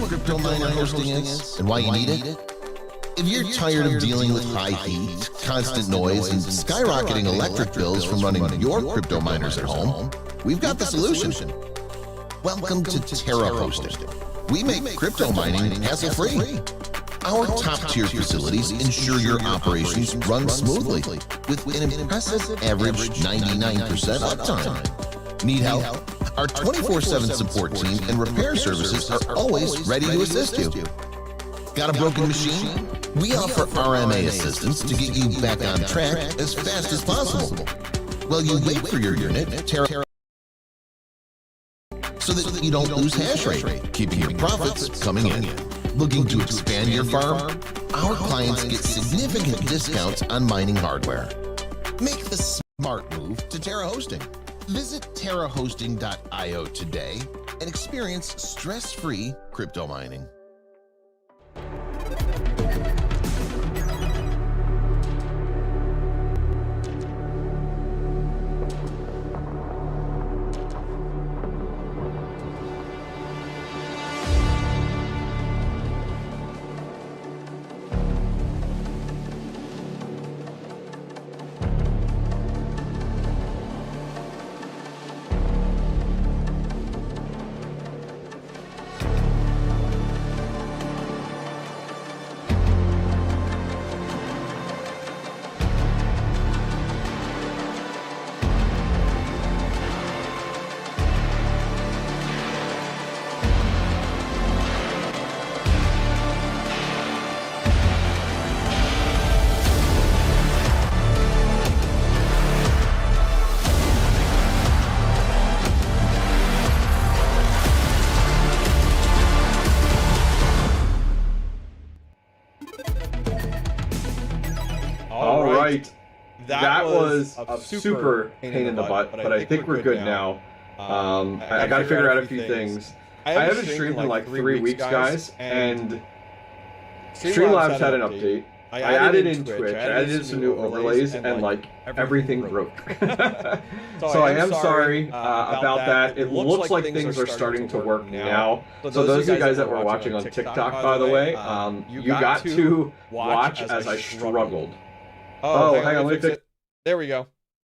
what crypto miner hosting is and why you need it? If you're tired of dealing with high heat, constant noise, and skyrocketing electric bills from running your crypto miners at home, we've got the solution. Welcome to Terra Hosting. We make crypto mining hassle-free. Our top-tier facilities ensure your operations run smoothly with an impressive average 99% uptime. Need help? Our 24/7 support team and repair services are always ready to assist you. Got a broken machine? We offer RMA assistance to get you back on track as fast as possible. While you wait for your unit, Terra so that you don't lose hash rate, keeping your profits coming in. Looking to expand your farm? Our clients get significant discounts on mining hardware. Make the smart move to Terra Hosting. Visit terrahosting.io today and experience stress-free crypto mining. That was a super pain in the butt, but I think we're good now. I gotta figure out a few things. I haven't streamed in like 3 weeks, guys, and Streamlabs had an update. I added in Twitch, I added in some new overlays, and like everything broke. So I am sorry about that. It looks like things are starting to work now. So those of you guys that were watching on TikTok, by the way, you got to watch as I struggled. Oh, hang on, let me fix it. There we go.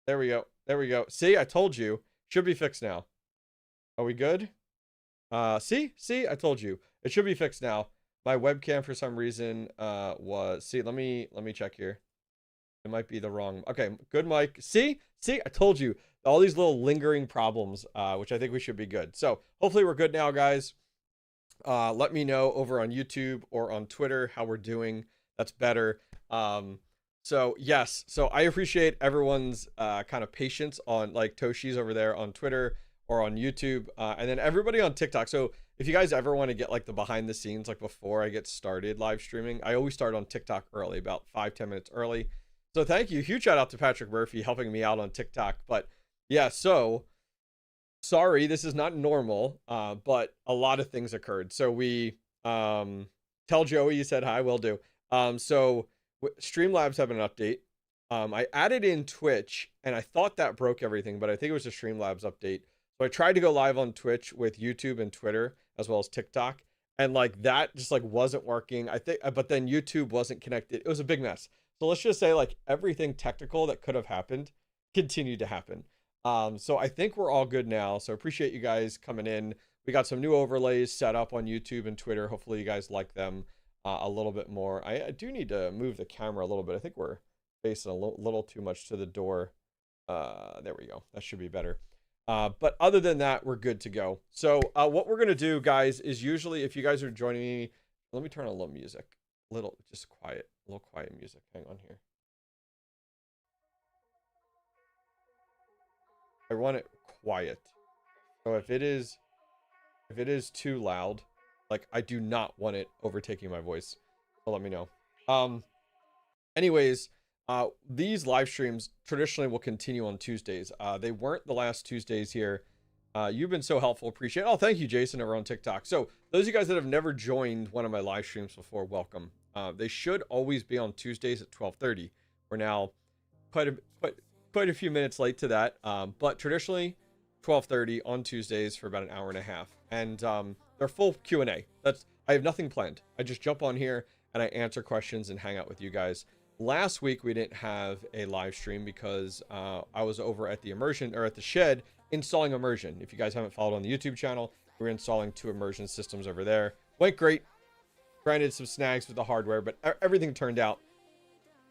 There we go. There we go. See, I told you. Should be fixed now. Are we good? See, I told you. It should be fixed now. My webcam for some reason was. See, let me check here. It might be the wrong. Okay, good mic. See, I told you. All these little lingering problems, which I think we should be good. So hopefully we're good now, guys. Let me know over on YouTube or on Twitter how we're doing. That's better. So yes, so I appreciate everyone's kind of patience on like Toshi's over there on Twitter or on YouTube, and then everybody on TikTok. So if you guys ever want to get like the behind the scenes, like before I get started live streaming, I always start on TikTok early, about 5-10 minutes early. So thank you, huge shout out to Patrick Murphy helping me out on TikTok. But yeah, so sorry, this is not normal, but a lot of things occurred. So we tell Joey you said hi, will do. So Streamlabs have an update. I added in Twitch and I thought that broke everything, but I think it was a Streamlabs update. So I tried to go live on Twitch with YouTube and Twitter as well as TikTok, and like that just like wasn't working. I think, but then YouTube wasn't connected. It was a big mess. So let's just say like everything technical that could have happened continued to happen. So I think we're all good now. So appreciate you guys coming in. We got some new overlays set up on YouTube and Twitter. Hopefully you guys like them a little bit more. I do need to move the camera a little bit. I think we're facing a little too much to the door. There we go. That should be better. But other than that, we're good to go. So what we're going to do, guys, is usually if you guys are joining me, let me turn on a little music. Just quiet. A little quiet music. Hang on here. I want it quiet. So if it is too loud, like I do not want it overtaking my voice. So let me know. Anyways, these live streams traditionally will continue on Tuesdays. They weren't the last Tuesdays here. You've been so helpful. Appreciate it. Oh, thank you, Jason, over on TikTok. So those of you guys that have never joined one of my live streams before, welcome. They should always be on Tuesdays at 12:30. We're now quite a few minutes late to that, but traditionally 12:30 on Tuesdays for about an hour and a half, and they're full Q&A. I have nothing planned. I just jump on here and I answer questions and hang out with you guys. Last week we didn't have a live stream because I was over at the immersion, or at the shed, installing immersion. If you guys haven't followed on the YouTube channel, we're installing 2 immersion systems over there. Went great. Granted, some snags with the hardware, but everything turned out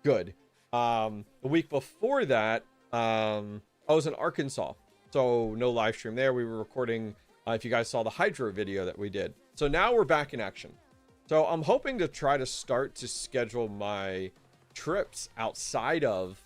good. The week before that, I was in Arkansas, so no live stream there. We were recording, if you guys saw the hydro video that we did. So now we're back in action. So I'm hoping to try to start to schedule my trips outside of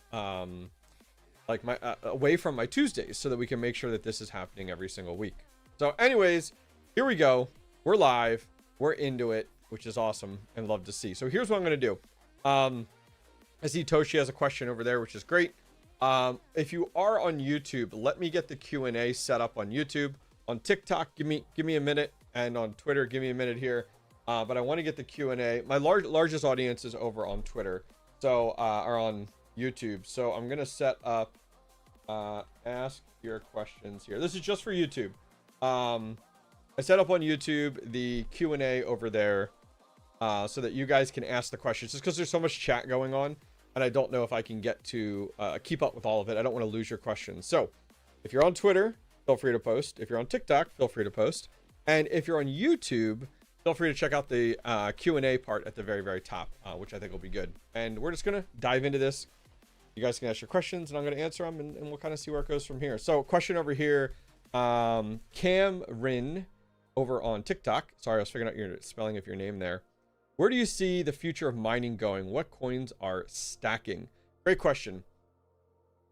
like my away from my Tuesdays, so that we can make sure that this is happening every single week. So anyways, here we go. We're live. We're into it, which is awesome and love to see. So here's what I'm going to do. I see Toshi has a question over there, which is great. If you are on YouTube, let me get the Q&A set up on YouTube. On TikTok, give me a minute, and on Twitter, give me a minute here. But I want to get the Q&A. My largest audience is over on Twitter, so or on YouTube. So I'm gonna set up ask your questions here. This is just for YouTube. I set up on YouTube the Q&A over there, so that you guys can ask the questions, just because there's so much chat going on, and I don't know if I can get to keep up with all of it. I don't want to lose your questions. So if you're on Twitter, feel free to post. If you're on TikTok, feel free to post. And if you're on YouTube, feel free to check out the Q&A part at the very, very top, which I think will be good. And we're just going to dive into this. You guys can ask your questions, and I'm going to answer them, and we'll kind of see where it goes from here. So question over here, Cam Rin over on TikTok. Sorry, I was figuring out your spelling of your name there. Where do you see the future of mining going? What coins are stacking? Great question.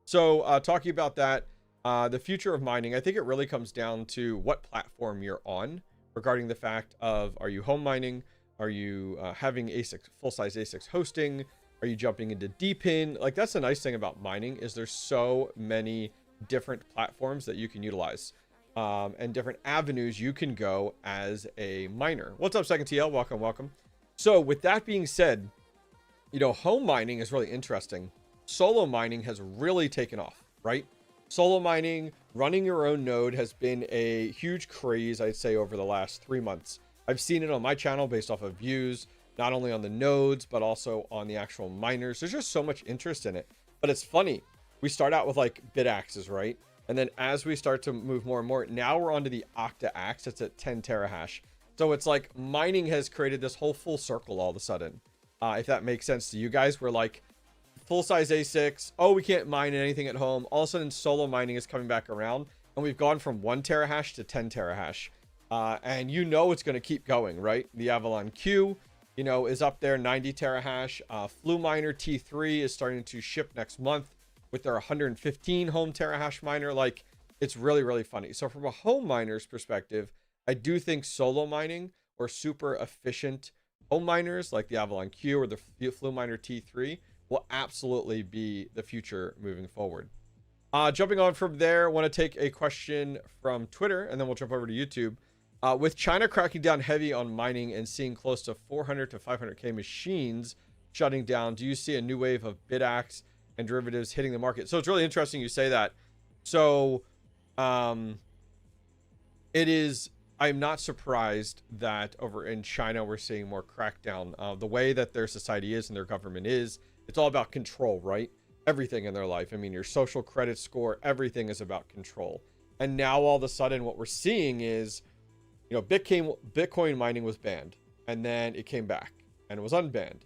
So talking about that, the future of mining, I think it really comes down to what platform you're on, regarding the fact of, are you home mining? Are you having ASIC, full-size ASICs hosting? Are you jumping into DEPIN? Like, that's the nice thing about mining, is there's so many different platforms that you can utilize, and different avenues you can go as a miner. What's up, Second TL? Welcome, welcome. So with that being said, you know, home mining is really interesting. Solo mining has really taken off, right? Solo mining, running your own node, has been a huge craze, I'd say, over the last 3 months. I've seen it on my channel based off of views, not only on the nodes, but also on the actual miners. There's just so much interest in it. But it's funny. We start out with like bit axes, right? And then as we start to move more and more, now we're onto the octa axe. It's at 10 terahash. So it's like mining has created this whole full circle all of a sudden. If that makes sense to you guys, we're like, full-size ASICs, oh, we can't mine anything at home. All of a sudden, solo mining is coming back around, and we've gone from 1 terahash to 10 terahash. And you know it's going to keep going, right? The Avalon Q, you know, is up there, 90 terahash. Fluminer T3 is starting to ship next month with their 115 home terahash miner. Like, it's really, really funny. So from a home miner's perspective, I do think solo mining, or super efficient home miners like the Avalon Q or the Fluminer T3, will absolutely be the future moving forward. Jumping on from there, want to take a question from Twitter, and then we'll jump over to YouTube. With China cracking down heavy on mining and seeing close to 400 to 500K machines shutting down, do you see a new wave of bidax and derivatives hitting the market? So it's really interesting you say that. So it is, I'm not surprised that over in China we're seeing more crackdown. The way that their society is and their government is, it's all about control, right? Everything in their life. I mean, your social credit score, everything is about control. And now all of a sudden what we're seeing is, you know, Bitcoin mining was banned, and then it came back and it was unbanned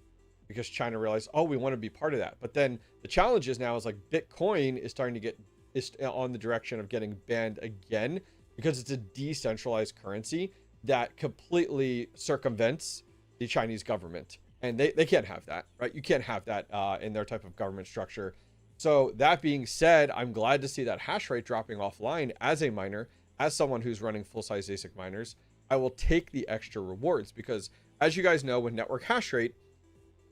because China realized, oh, we want to be part of that. But then the challenge is now is like Bitcoin is starting to get on the direction of getting banned again, because it's a decentralized currency that completely circumvents the Chinese government. And they can't have that, right? You can't have that in their type of government structure. So that being said, I'm glad to see that hash rate dropping offline as a miner, as someone who's running full-size ASIC miners. I will take the extra rewards because, as you guys know, with network hash rate,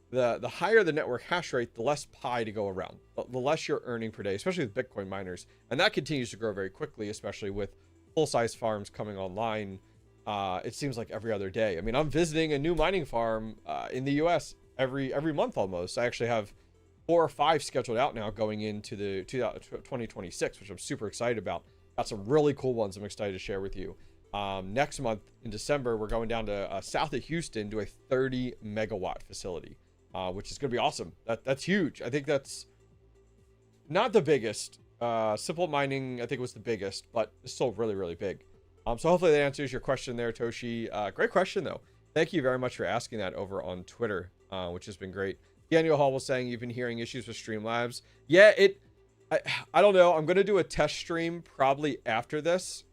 the higher the network hash rate, the less pie to go around, the less you're earning per day, especially with Bitcoin miners. And that continues to grow very quickly, especially with full-size farms coming online. It seems like every other day. I mean, I'm visiting a new mining farm in the US every month almost. I actually have 4 or 5 scheduled out now going into the 2026, which I'm super excited about. Got some really cool ones I'm excited to share with you. Next month in December, we're going down to south of Houston to a 30 megawatt facility, which is going to be awesome. That's huge. I think that's not the biggest. Simple mining, I think, was the biggest, but it's still really, really big. So hopefully that answers your question there, Toshi. Great question, though. Thank you very much for asking that over on Twitter, which has been great. Daniel Hall was saying you've been hearing issues with Streamlabs. Yeah, I don't know. I'm going to do a test stream probably after this,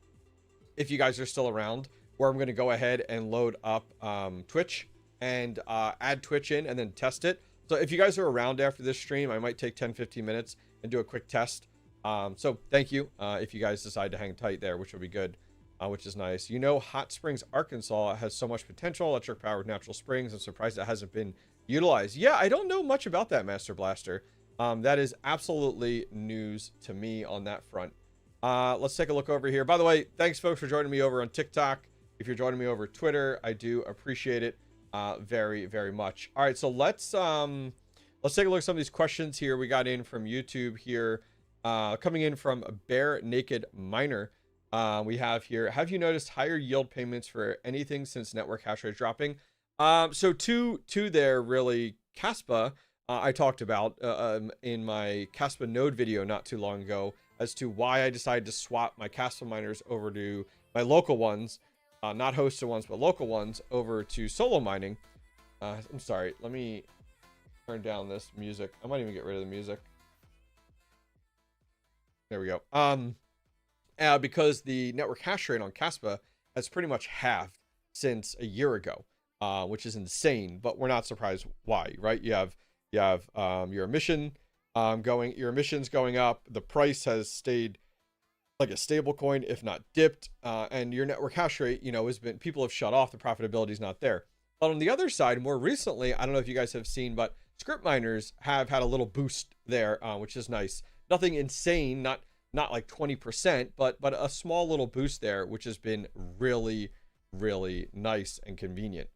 if you guys are still around, where I'm going to go ahead and load up Twitch and add Twitch in and then test it. So if you guys are around after this stream, I might take 10-15 minutes and do a quick test. So thank you if you guys decide to hang tight there, which will be good, which is nice. You know, Hot Springs, Arkansas has so much potential, electric powered natural springs. I'm surprised it hasn't been utilized. Yeah, I don't know much about that, Master Blaster. That is absolutely news to me on that front. Let's take a look over here. By the way, thanks folks for joining me over on TikTok. If you're joining me over Twitter, I do appreciate it very, very much. All right, so let's take a look at some of these questions here we got in from YouTube here. Coming in from Bare Naked Miner. We have here, have you noticed higher yield payments for anything since network hash rate dropping? So two there really. Caspa, I talked about in my Caspa node video not too long ago as to why I decided to swap my Caspa miners over to my local ones, not hosted ones, but local ones, over to solo mining. I'm sorry, let me turn down this music. I might even get rid of the music. There we go. Because the network hash rate on Caspa has pretty much halved since a year ago, which is insane, but we're not surprised why, right? You have your emissions going up. The price has stayed like a stable coin, if not dipped, and your network hash rate, people have shut off. The profitability is not there. But on the other side, more recently, I don't know if you guys have seen, but script miners have had a little boost there, which is nice. Nothing insane, not like 20%, but a small little boost there, which has been really, really nice and convenient.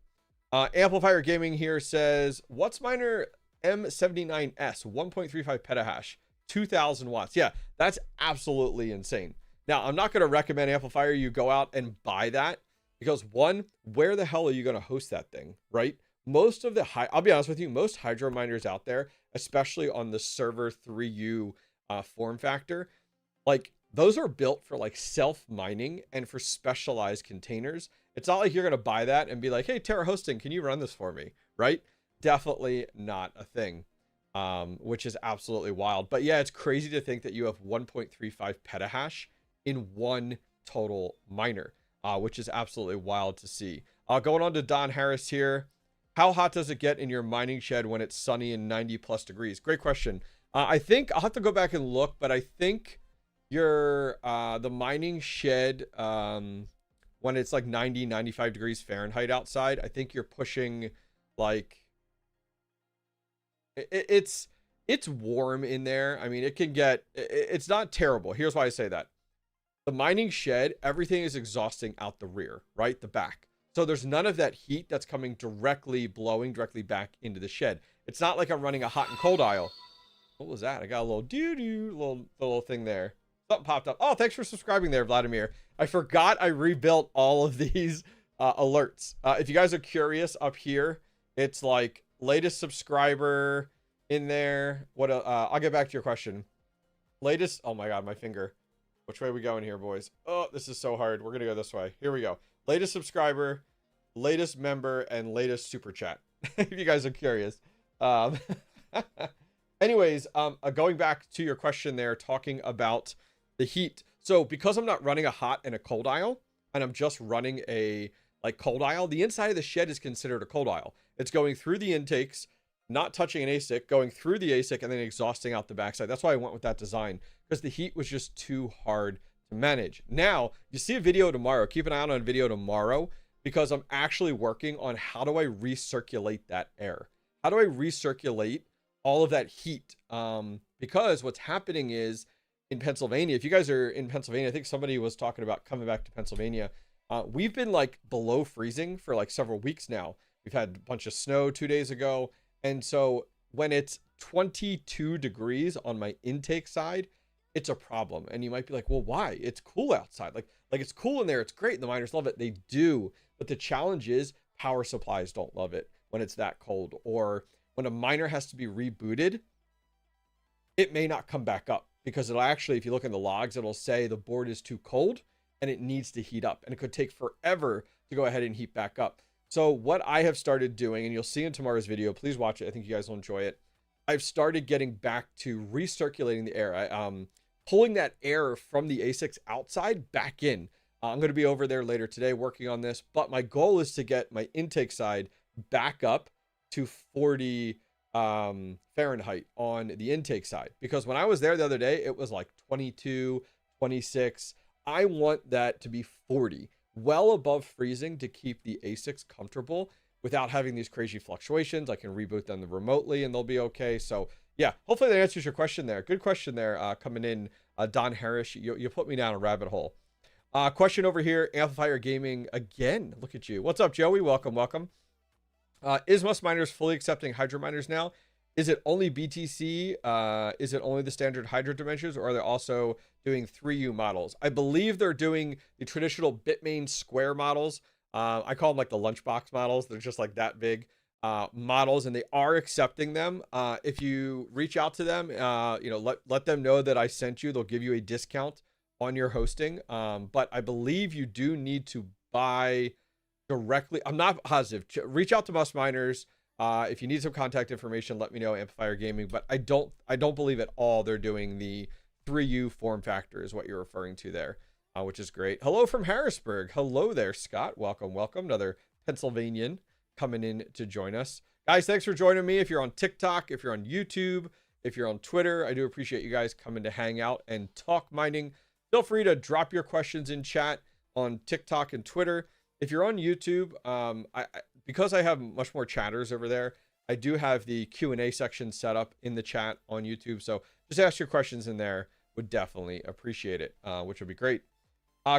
Amplifier Gaming here says, what's miner M79S 1.35 petahash, 2000 watts? Yeah, that's absolutely insane. Now, I'm not going to recommend Amplifier you go out and buy that because, one, where the hell are you going to host that thing, right? Most of the I'll be honest with you, most hydro miners out there, especially on the server 3U form factor, like those are built for like self mining and for specialized containers. It's not like you're going to buy that and be like, hey, Terra Hosting, can you run this for me? Right? Definitely not a thing, which is absolutely wild. But yeah, it's crazy to think that you have 1.35 petahash in one total miner, which is absolutely wild to see. Going on to Don Harris here. How hot does it get in your mining shed when it's sunny and 90 plus degrees? Great question. I think I'll have to go back and look, but I think the mining shed, when it's like 95 degrees Fahrenheit outside, I think you're pushing like, it's warm in there. I mean, it's not terrible. Here's why I say that. The mining shed, everything is exhausting out the rear, right? The back. So there's none of that heat that's blowing directly back into the shed. It's not like I'm running a hot and cold aisle. What was that? I got a little thing there. Something popped up. Oh, thanks for subscribing there, Vladimir. I forgot I rebuilt all of these alerts. If you guys are curious, up here, it's like latest subscriber in there. What? I'll get back to your question. Latest. Oh my God, my finger. Which way are we going here, boys? Oh, this is so hard. We're gonna go this way. Here we go. Latest subscriber, latest member, and latest super chat. If you guys are curious. Anyways, going back to your question there, talking about the heat. So because I'm not running a hot and a cold aisle, and I'm just running a cold aisle, the inside of the shed is considered a cold aisle. It's going through the intakes, not touching an ASIC, going through the ASIC, and then exhausting out the backside. That's why I went with that design, because the heat was just too hard to manage. Now, you see a video tomorrow. Keep an eye on a video tomorrow, because I'm actually working on how do I recirculate that air? How do I recirculate all of that heat? Because what's happening is in Pennsylvania, if you guys are in Pennsylvania, I think somebody was talking about coming back to Pennsylvania. We've been like below freezing for like several weeks now. We've had a bunch of snow 2 days ago. And so when it's 22 degrees on my intake side, it's a problem. And you might be like, well, why? It's cool outside. Like it's cool in there. It's great. The miners love it. They do. But the challenge is power supplies don't love it when it's that cold, or when a miner has to be rebooted, it may not come back up because it'll actually, if you look in the logs, it'll say the board is too cold and it needs to heat up, and it could take forever to go ahead and heat back up. So what I have started doing, and you'll see in tomorrow's video, please watch it. I think you guys will enjoy it. I've started getting back to recirculating the air. Pulling that air from the ASICs outside back in. I'm going to be over there later today working on this, but my goal is to get my intake side back up to 40 Fahrenheit on the intake side, because when I was there the other day, it was like 22, 26. I want that to be 40, well above freezing, to keep the ASICs comfortable without having these crazy fluctuations. I can reboot them remotely and they'll be okay. So yeah, hopefully that answers your question there. Good question there, coming in, Don Harris. You put me down a rabbit hole. Question over here, Amplifier Gaming again. Look at you. What's up, Joey? Welcome, welcome. Is Must Miners fully accepting Hydra miners now? Is it only BTC? Is it only the standard Hydra dimensions, or are they also doing 3U models? I believe they're doing the traditional Bitmain square models. I call them like the lunchbox models. They're just like that big models, and they are accepting them. If you reach out to them, let them know that I sent you. They'll give you a discount on your hosting. But I believe you do need to buy directly. I'm not positive. Reach out to Must Miners. If you need some contact information, let me know, Amplifier Gaming. But I don't believe at all they're doing the 3U form factor is what you're referring to there, which is great. Hello from Harrisburg. Hello there, Scott. Welcome, welcome. Another Pennsylvanian coming in to join us. Guys, thanks for joining me. If you're on TikTok, if you're on YouTube, if you're on Twitter, I do appreciate you guys coming to hang out and talk mining. Feel free to drop your questions in chat on TikTok and Twitter. If you're on YouTube, because I have much more chatters over there, I do have the Q&A section set up in the chat on YouTube. So just ask your questions in there. Would definitely appreciate it, which would be great.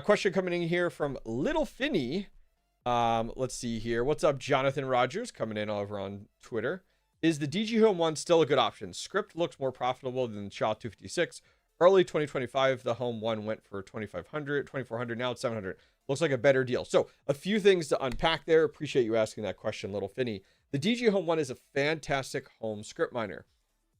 Question coming in here from Little Finny. Let's see here. What's up, Jonathan Rogers, coming in over on Twitter. Is the DG Home 1 still a good option? Script looks more profitable than the SHA 256. Early 2025, the Home 1 went for 2,500, 2,400. Now it's 700. Looks like a better deal. So a few things to unpack there. Appreciate you asking that question, Little Finny. The DG Home 1 is a fantastic home script miner,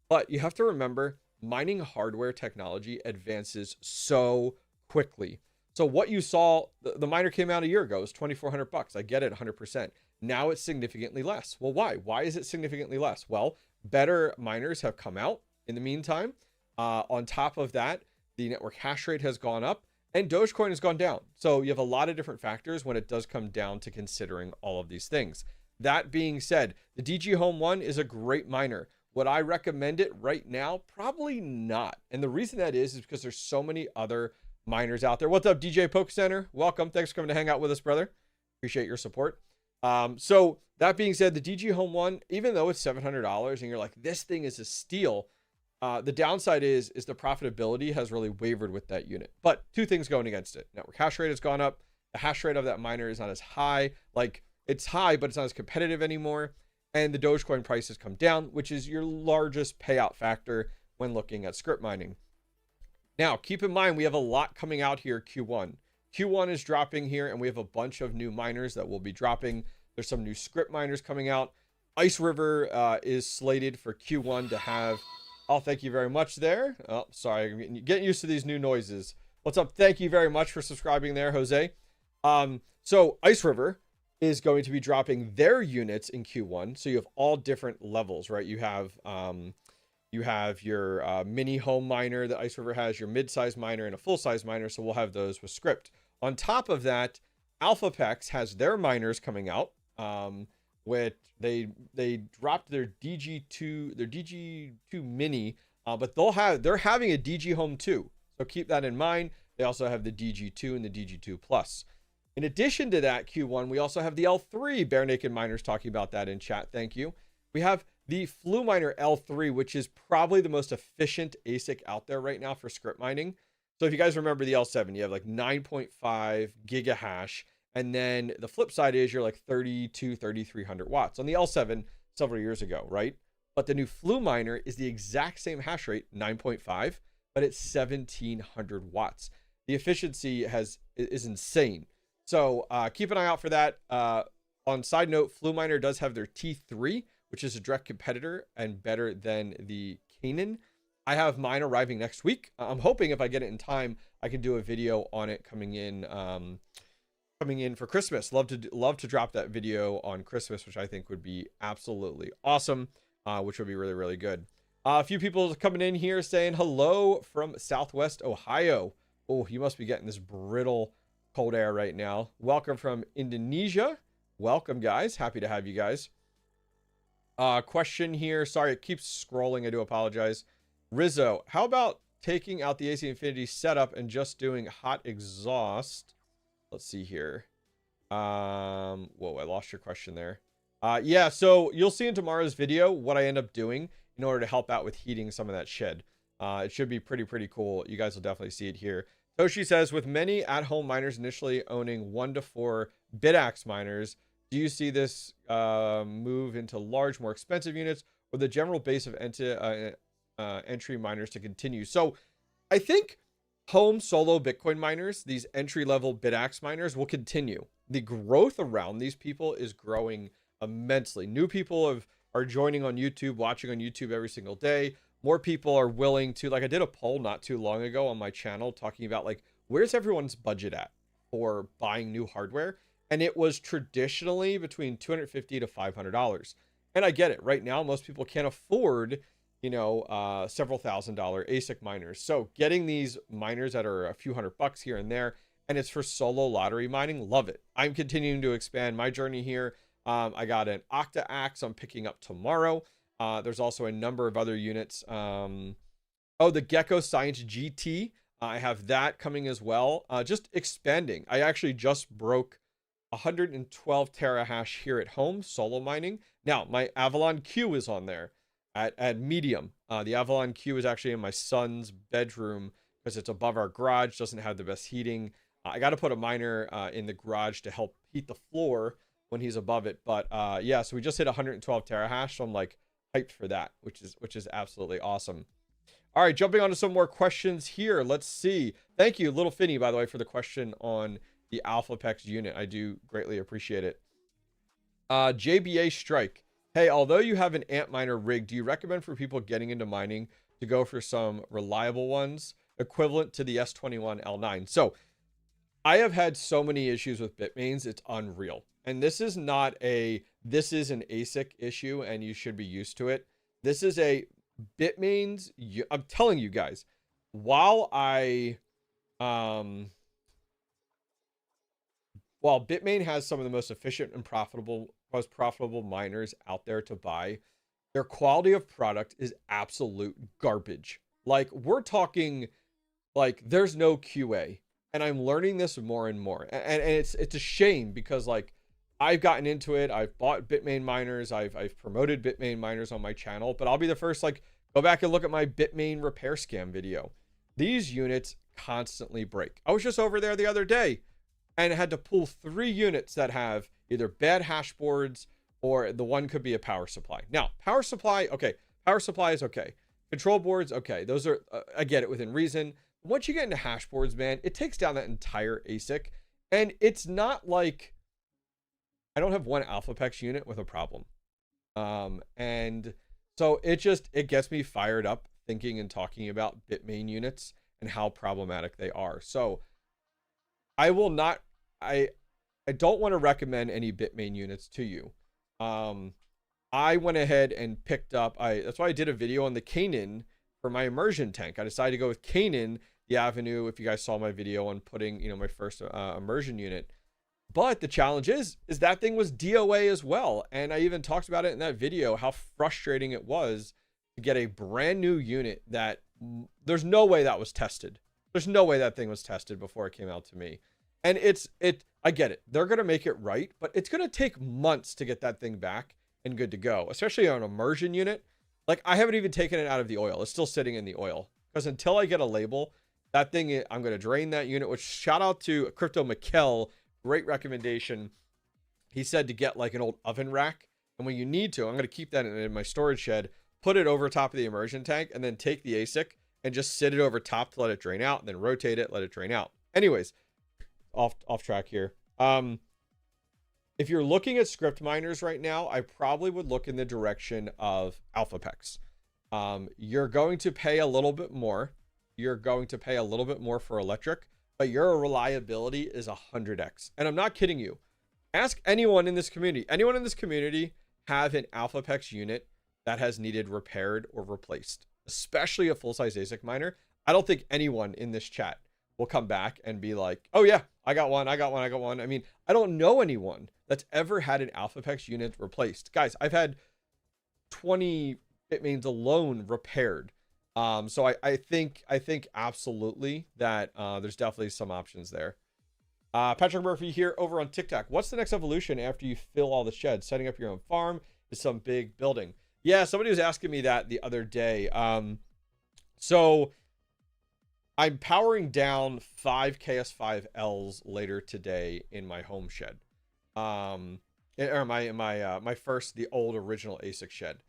but you have to remember, mining hardware technology advances so quickly. So what you saw, the miner came out a year ago, it was $2,400. I get it, 100%. Now it's significantly less. Well, why? Why is it significantly less? Well, better miners have come out in the meantime. On top of that, the network hash rate has gone up and Dogecoin has gone down. So you have a lot of different factors when it does come down to considering all of these things. That being said, the DG Home 1 is a great miner. Would I recommend it right now? Probably not. And the reason that is because there's so many other miners out there. What's up, DJ Poke Center? Welcome. Thanks for coming to hang out with us, brother. Appreciate your support. So that being said, the DG Home 1, even though it's $700 and you're like, this thing is a steal, the downside is the profitability has really wavered with that unit. But two things going against it. Network hash rate has gone up. The hash rate of that miner is not as high. Like, it's high, but it's not as competitive anymore. And the Dogecoin price has come down, which is your largest payout factor when looking at script mining. Now, keep in mind, we have a lot coming out here Q1. Q1 is dropping here, and we have a bunch of new miners that will be dropping. There's some new script miners coming out. Ice River is slated for Q1 to have... Oh, thank you very much there. Oh, sorry, I'm getting used to these new noises. What's up? Thank you very much for subscribing there, Jose. So Ice River is going to be dropping their units in Q1. So you have all different levels, right? You have your mini home miner that Ice River has, your mid-size miner, and a full-size miner. So we'll have those with script. On top of that, AlphaPex has their miners coming out. With they dropped their DG2 mini, but they're having a DG Home 2. So keep that in mind. They also have the DG2 and the DG2 Plus. In addition to that, Q1, we also have the L3. Bare Naked Miners talking about that in chat. Thank you. We have the Fluminer L3, which is probably the most efficient ASIC out there right now for script mining. So if you guys remember the L7, you have like 9.5 gigahash. And then the flip side is you're like 3,300 watts on the L7 several years ago, right? But the new Fluminer is the exact same hash rate, 9.5, but it's 1700 watts. The efficiency is insane. So keep an eye out for that. On side note, FluMiner does have their T3, which is a direct competitor and better than the Canaan. I have mine arriving next week. I'm hoping if I get it in time, I can do a video on it coming in for Christmas. Love to drop that video on Christmas, which I think would be absolutely awesome, which would be really, really good. A few people coming in here saying hello from Southwest Ohio. Oh, you must be getting this brittle cold air right now. Welcome from Indonesia. Welcome, guys. Happy to have you guys. Question here. Sorry, it keeps scrolling. I do apologize. Rizzo, how about taking out the AC Infinity setup and just doing hot exhaust? Let's see here. Whoa, I lost your question there. Yeah, so you'll see in tomorrow's video what I end up doing in order to help out with heating some of that shed. It should be pretty cool. You guys will definitely see it here. Toshi says, with many at-home miners initially owning 1 to 4 BitAxe miners, do you see this move into large, more expensive units, or the general base of entry miners to continue? So I think home solo Bitcoin miners, these entry-level BitAxe miners, will continue. The growth around these people is growing immensely. New people are joining on YouTube, watching on YouTube every single day. More people are willing to, like, I did a poll not too long ago on my channel talking about, like, where's everyone's budget at for buying new hardware? And it was traditionally between $250 to $500. And I get it. Right now, most people can't afford, you know, several $1,000 ASIC miners. So getting these miners that are a few $100 here and there, and it's for solo lottery mining, love it. I'm continuing to expand my journey here. I got an Octa Axe I'm picking up tomorrow. There's also a number of other units. Oh, the Gecko Science GT. I have that coming as well. Just expanding. I actually just broke 112 terahash here at home, solo mining. Now, my Avalon Q is on there at medium. The Avalon Q is actually in my son's bedroom because it's above our garage, doesn't have the best heating. I got to put a miner in the garage to help heat the floor when he's above it. But yeah, so we just hit 112 terahash, so I'm like hyped for that, which is absolutely awesome. All right, jumping on to some more questions here. Let's see. Thank you, Little Finny, by the way, for the question on the AlphaPex unit. I do greatly appreciate it. JBA Strike. Hey, although you have an Antminer rig, do you recommend for people getting into mining to go for some reliable ones equivalent to the S21L9? So I have had so many issues with Bitmains, it's unreal. And this is not this is an ASIC issue and you should be used to it. This is a Bitmains. I'm telling you guys, while Bitmain has some of the most efficient and most profitable miners out there to buy, their quality of product is absolute garbage. Like, we're talking, like, there's no QA. And I'm learning this more and more. And it's a shame because, like, I've gotten into it. I've bought Bitmain miners. I've promoted Bitmain miners on my channel. But I'll be the first, like, go back and look at my Bitmain repair scam video. These units constantly break. I was just over there the other day and had to pull 3 units that have either bad hash boards or the one could be a power supply. Now, power supply, okay. Power supply is okay. Control boards, okay. Those are, I get it within reason. Once you get into hash boards, man, it takes down that entire ASIC. And it's not like, I don't have one AlphaPex unit with a problem. And so it gets me fired up thinking and talking about Bitmain units and how problematic they are. So I will not, I don't want to recommend any Bitmain units to you. I went ahead and picked up, that's why I did a video on the Canaan for my immersion tank. I decided to go with Canaan, the Avenue, if you guys saw my video on putting, you know, my first immersion unit. But the challenge is that thing was DOA as well. And I even talked about it in that video, how frustrating it was to get a brand new unit that there's no way that was tested. There's no way that thing was tested before it came out to me. And I get it. They're going to make it right, but it's going to take months to get that thing back and good to go, especially on an immersion unit. Like, I haven't even taken it out of the oil. It's still sitting in the oil because until I get a label, that thing, I'm going to drain that unit, which shout out to Crypto Mikkel. Great recommendation. He said to get like an old oven rack. And when you need to, I'm going to keep that in my storage shed, put it over top of the immersion tank and then take the ASIC and just sit it over top to let it drain out, and then rotate it, let it drain out. Anyways, off track here. If you're looking at script miners right now, I probably would look in the direction of AlphaPex. You're going to pay a little bit more. You're going to pay a little bit more for electric, but your reliability is 100x. And I'm not kidding you. Ask anyone in this community. Anyone in this community have an AlphaPex unit that has needed repaired or replaced, especially a full-size ASIC miner. I don't think anyone in this chat will come back and be like, oh yeah, I got one. I mean, I don't know anyone that's ever had an AlphaPex unit replaced. Guys, I've had 20 Bitmains alone repaired. So I think absolutely that there's definitely some options there. Patrick Murphy here over on TikTok. What's the next evolution after you fill all the sheds? Setting up your own farm is some big building. Yeah, somebody was asking me that the other day. So I'm powering down 5 KS5Ls later today in my home shed. Or my first, the old original ASIC shed.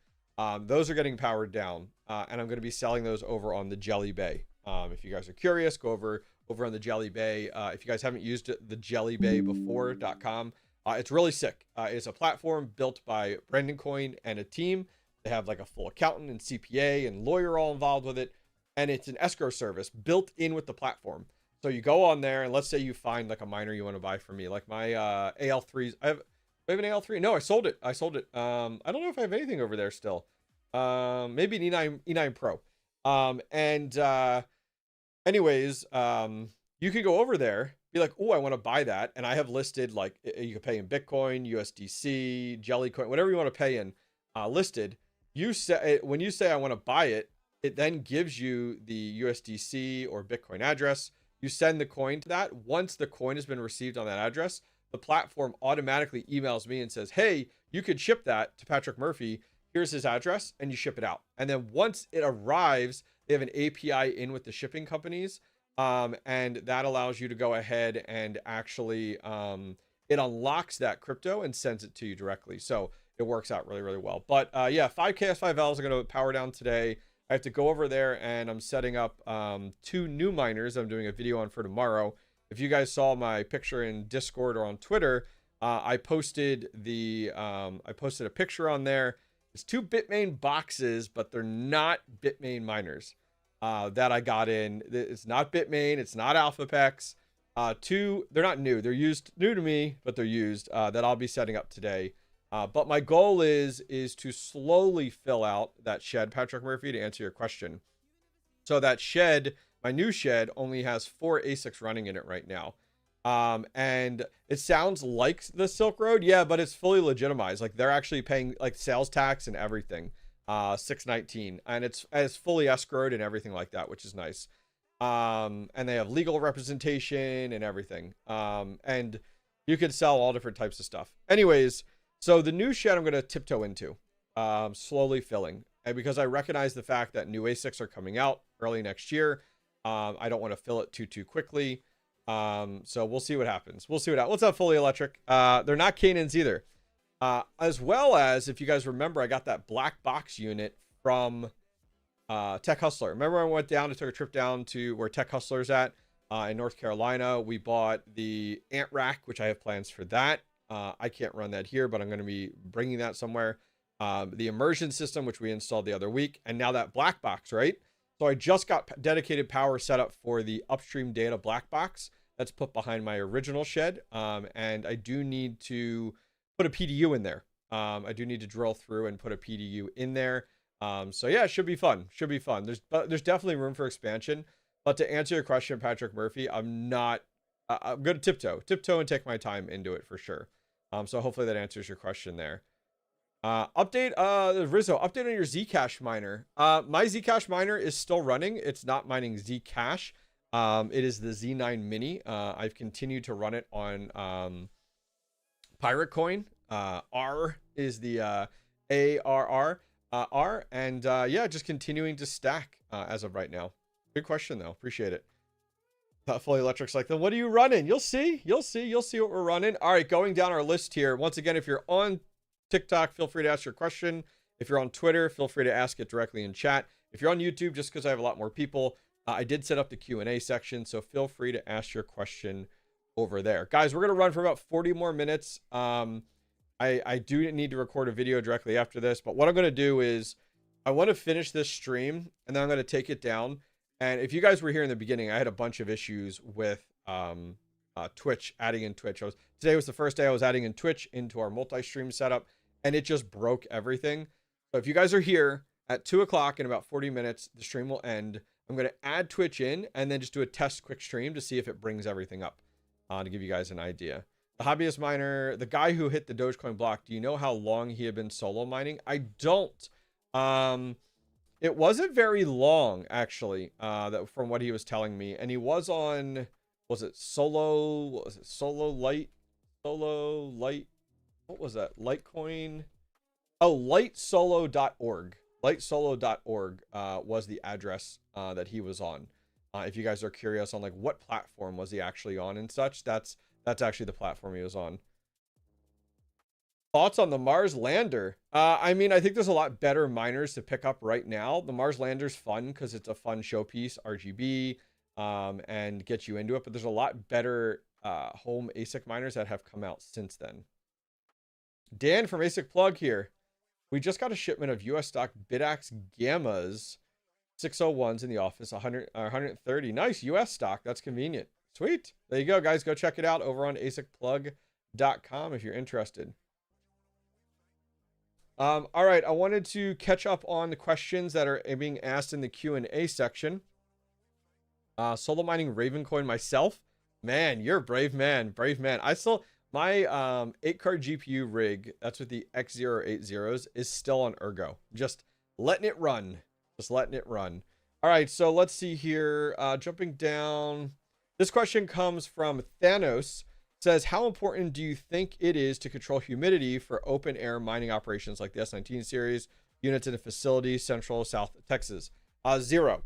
Those are getting powered down, and I'm going to be selling those over on the Jelly Bay. If you guys are curious, go over on the Jelly Bay. If you guys haven't used it, the jellybaybefore.com, it's really sick. It's a platform built by Brendan Coyne and a team. They have like a full accountant and CPA and lawyer all involved with it. And it's an escrow service built in with the platform. So you go on there, and let's say you find like a miner you want to buy from me, like my AL3s. I have an AL3. No, I sold it. I don't know if I have anything over there still. Maybe an E9 Pro. Anyways, you could go over there, be like, oh, I want to buy that. And I have listed, like, you can pay in Bitcoin, USDC, Jellycoin, whatever you want to pay in, listed. You say, when you say I want to buy it, it then gives you the USDC or Bitcoin address. You send the coin to that. Once the coin has been received on that address, the platform automatically emails me and says, hey, you could ship that to Patrick Murphy. Here's his address, and you ship it out. And then once it arrives, they have an API in with the shipping companies. And that allows you to go ahead and actually, it unlocks that crypto and sends it to you directly. So it works out really, really well. But yeah, 5 KS5Ls are going to power down today. I have to go over there, and I'm setting up 2 new miners I'm doing a video on for tomorrow. If you guys saw my picture in Discord or on Twitter, I posted a picture on there. It's 2 Bitmain boxes, but they're not Bitmain miners that I got in. It's not Bitmain. It's not AlphaPex. 2, they're not new. They're new to me, but they're used, that I'll be setting up today. But my goal is to slowly fill out that shed, Patrick Murphy, to answer your question. So that shed, my new shed, only has 4 ASICs running in it right now. And it sounds like the Silk Road, yeah, but it's fully legitimized. Like, they're actually paying like sales tax and everything, 619, and it's fully escrowed and everything like that, which is nice. And they have legal representation and everything. And you can sell all different types of stuff. Anyways, so the new shed I'm going to tiptoe into, slowly filling. And because I recognize the fact that new ASICs are coming out early next year, I don't want to fill it too quickly. So we'll see what happens. What's up, fully electric? They're not Canaans either. As well as, if you guys remember, I got that black box unit from Tech Hustler. Remember, I went down and took a trip down to where Tech Hustler's at in North Carolina. We bought the Ant Rack, which I have plans for that. I can't run that here, but I'm going to be bringing that somewhere. The immersion system, which we installed the other week, and now that black box, right? So I just got dedicated power set up for the upstream data black box that's put behind my original shed. And I do need to put a PDU in there. I do need to drill through and put a PDU in there. So yeah, it should be fun. There's definitely room for expansion. But to answer your question, Patrick Murphy, I'm going to tiptoe and take my time into it for sure. So hopefully that answers your question there. Rizzo, update on your Zcash miner. My Zcash miner is still running. It's not mining Zcash. It is the Z9 Mini. I've continued to run it on Pirate Coin. R is the ARR R, and yeah, just continuing to stack as of right now. Good question though. Appreciate it. Fully electric's like, then what are you running? You'll see what we're running. All right, going down our list here. Once again, if you're on TikTok, feel free to ask your question. If you're on Twitter, feel free to ask it directly in chat. If you're on YouTube, just because I have a lot more people, I did set up the Q&A section, so feel free to ask your question over there. Guys, we're going to run for about 40 more minutes. I do need to record a video directly after this, but what I'm going to do is I want to finish this stream, and then I'm going to take it down. And if you guys were here in the beginning, I had a bunch of issues with Twitch, adding in Twitch. Today was the first day I was adding in Twitch into our multi-stream setup, and it just broke everything. So if you guys are here at 2 o'clock in about 40 minutes, the stream will end. I'm going to add Twitch in and then just do a test quick stream to see if it brings everything up, to give you guys an idea. The hobbyist miner, the guy who hit the Dogecoin block, do you know how long he had been solo mining? I don't. It wasn't very long, actually, from what he was telling me. And he was on, was it Solo Light? What was that? Litecoin? Oh, lightsolo.org. Lightsolo.org was the address that he was on. If you guys are curious on like what platform was he actually on and such, that's actually the platform he was on. Thoughts on the Mars lander? I mean, I think there's a lot better miners to pick up right now. The Mars lander's fun because it's a fun showpiece, RGB, and get you into it. But there's a lot better home ASIC miners that have come out since then. Dan from ASIC Plug here. We just got a shipment of US stock Bidax Gammas 601s in the office, 130. Nice US stock. That's convenient. Sweet. There you go, guys. Go check it out over on asicplug.com if you're interested. All right. I wanted to catch up on the questions that are being asked in the Q&A section. Solo mining Ravencoin myself. Man, you're a brave man. Brave man. I still... My 8-card GPU rig, that's with the X080s, is still on Ergo. Just letting it run. Just letting it run. All right, so let's see here. Jumping down. This question comes from Thanos. Says, how important do you think it is to control humidity for open air mining operations like the S19 series, units in a facility, Central, South Texas? Zero.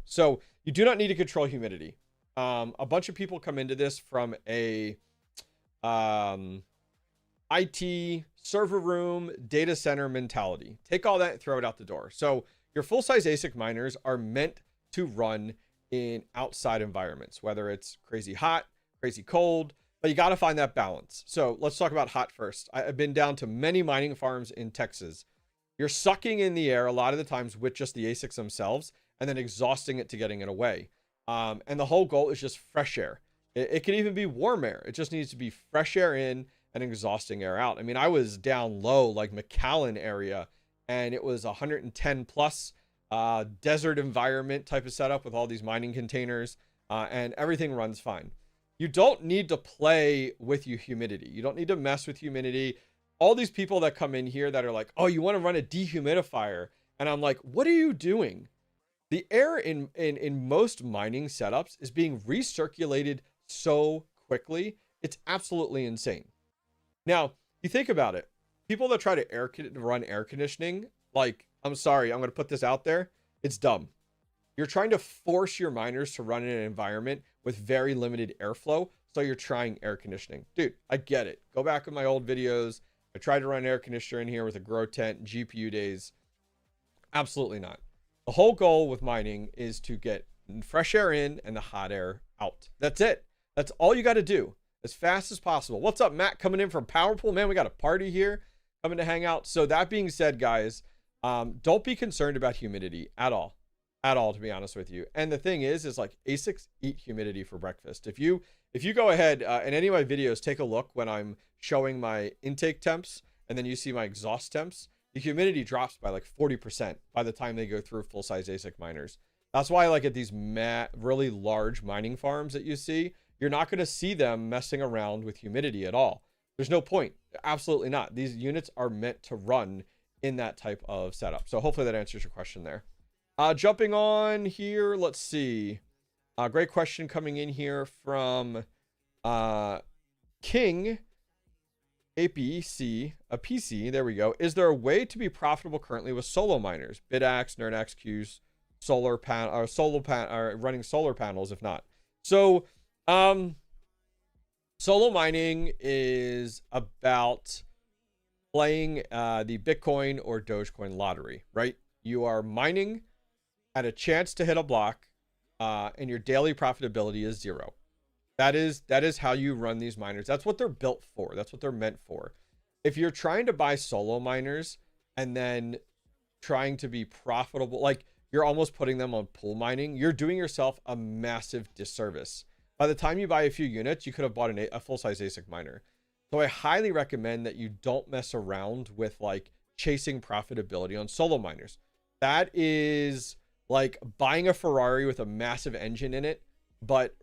So you do not need to control humidity. A bunch of people come into this from a... IT, server room, data center mentality. Take all that and throw it out the door. So your full-size ASIC miners are meant to run in outside environments, whether it's crazy hot, crazy cold, but you got to find that balance. So let's talk about hot first. I've been down to many mining farms in Texas. You're sucking in the air a lot of the times with just the ASICs themselves and then exhausting it to getting it away. And the whole goal is just fresh air. It can even be warm air. It just needs to be fresh air in and exhausting air out. I mean, I was down low, like McAllen area, and it was 110 plus desert environment type of setup with all these mining containers, and everything runs fine. You don't need to play with your humidity. You don't need to mess with humidity. All these people that come in here that are like, oh, you want to run a dehumidifier. And I'm like, what are you doing? The air in most mining setups is being recirculated so quickly. It's absolutely insane. Now, you think about it. People that try to run air conditioning, like, I'm sorry, I'm going to put this out there. It's dumb. You're trying to force your miners to run in an environment with very limited airflow. So you're trying air conditioning. Dude, I get it. Go back in my old videos. I tried to run an air conditioner in here with a grow tent, GPU days. Absolutely not. The whole goal with mining is to get fresh air in and the hot air out. That's it. That's all you got to do as fast as possible. What's up, Matt? Coming in from Powerpool. Man, we got a party here coming to hang out. So that being said, guys, don't be concerned about humidity at all. At all, to be honest with you. And the thing is like ASICs eat humidity for breakfast. If you go ahead in any of my videos, take a look when I'm showing my intake temps and then you see my exhaust temps, the humidity drops by like 40% by the time they go through full-size ASIC miners. That's why, like, at these really large mining farms that you see, you're not going to see them messing around with humidity at all. There's no point. Absolutely not. These units are meant to run in that type of setup. So hopefully that answers your question there. Jumping on here, let's see. Great question coming in here from King PC. There we go. Is there a way to be profitable currently with solo miners? Bidax, NerdX, Qs, running solar panels, if not. So, solo mining is about playing the Bitcoin or Dogecoin lottery, right? You are mining at a chance to hit a block, and your daily profitability is 0. That is how you run these miners. That's what they're built for. That's what they're meant for. If you're trying to buy solo miners and then trying to be profitable, like you're almost putting them on pool mining, you're doing yourself a massive disservice. By the time you buy a few units, you could have bought a full-size ASIC miner. So I highly recommend that you don't mess around with like chasing profitability on solo miners. That is like buying a Ferrari with a massive engine in it, but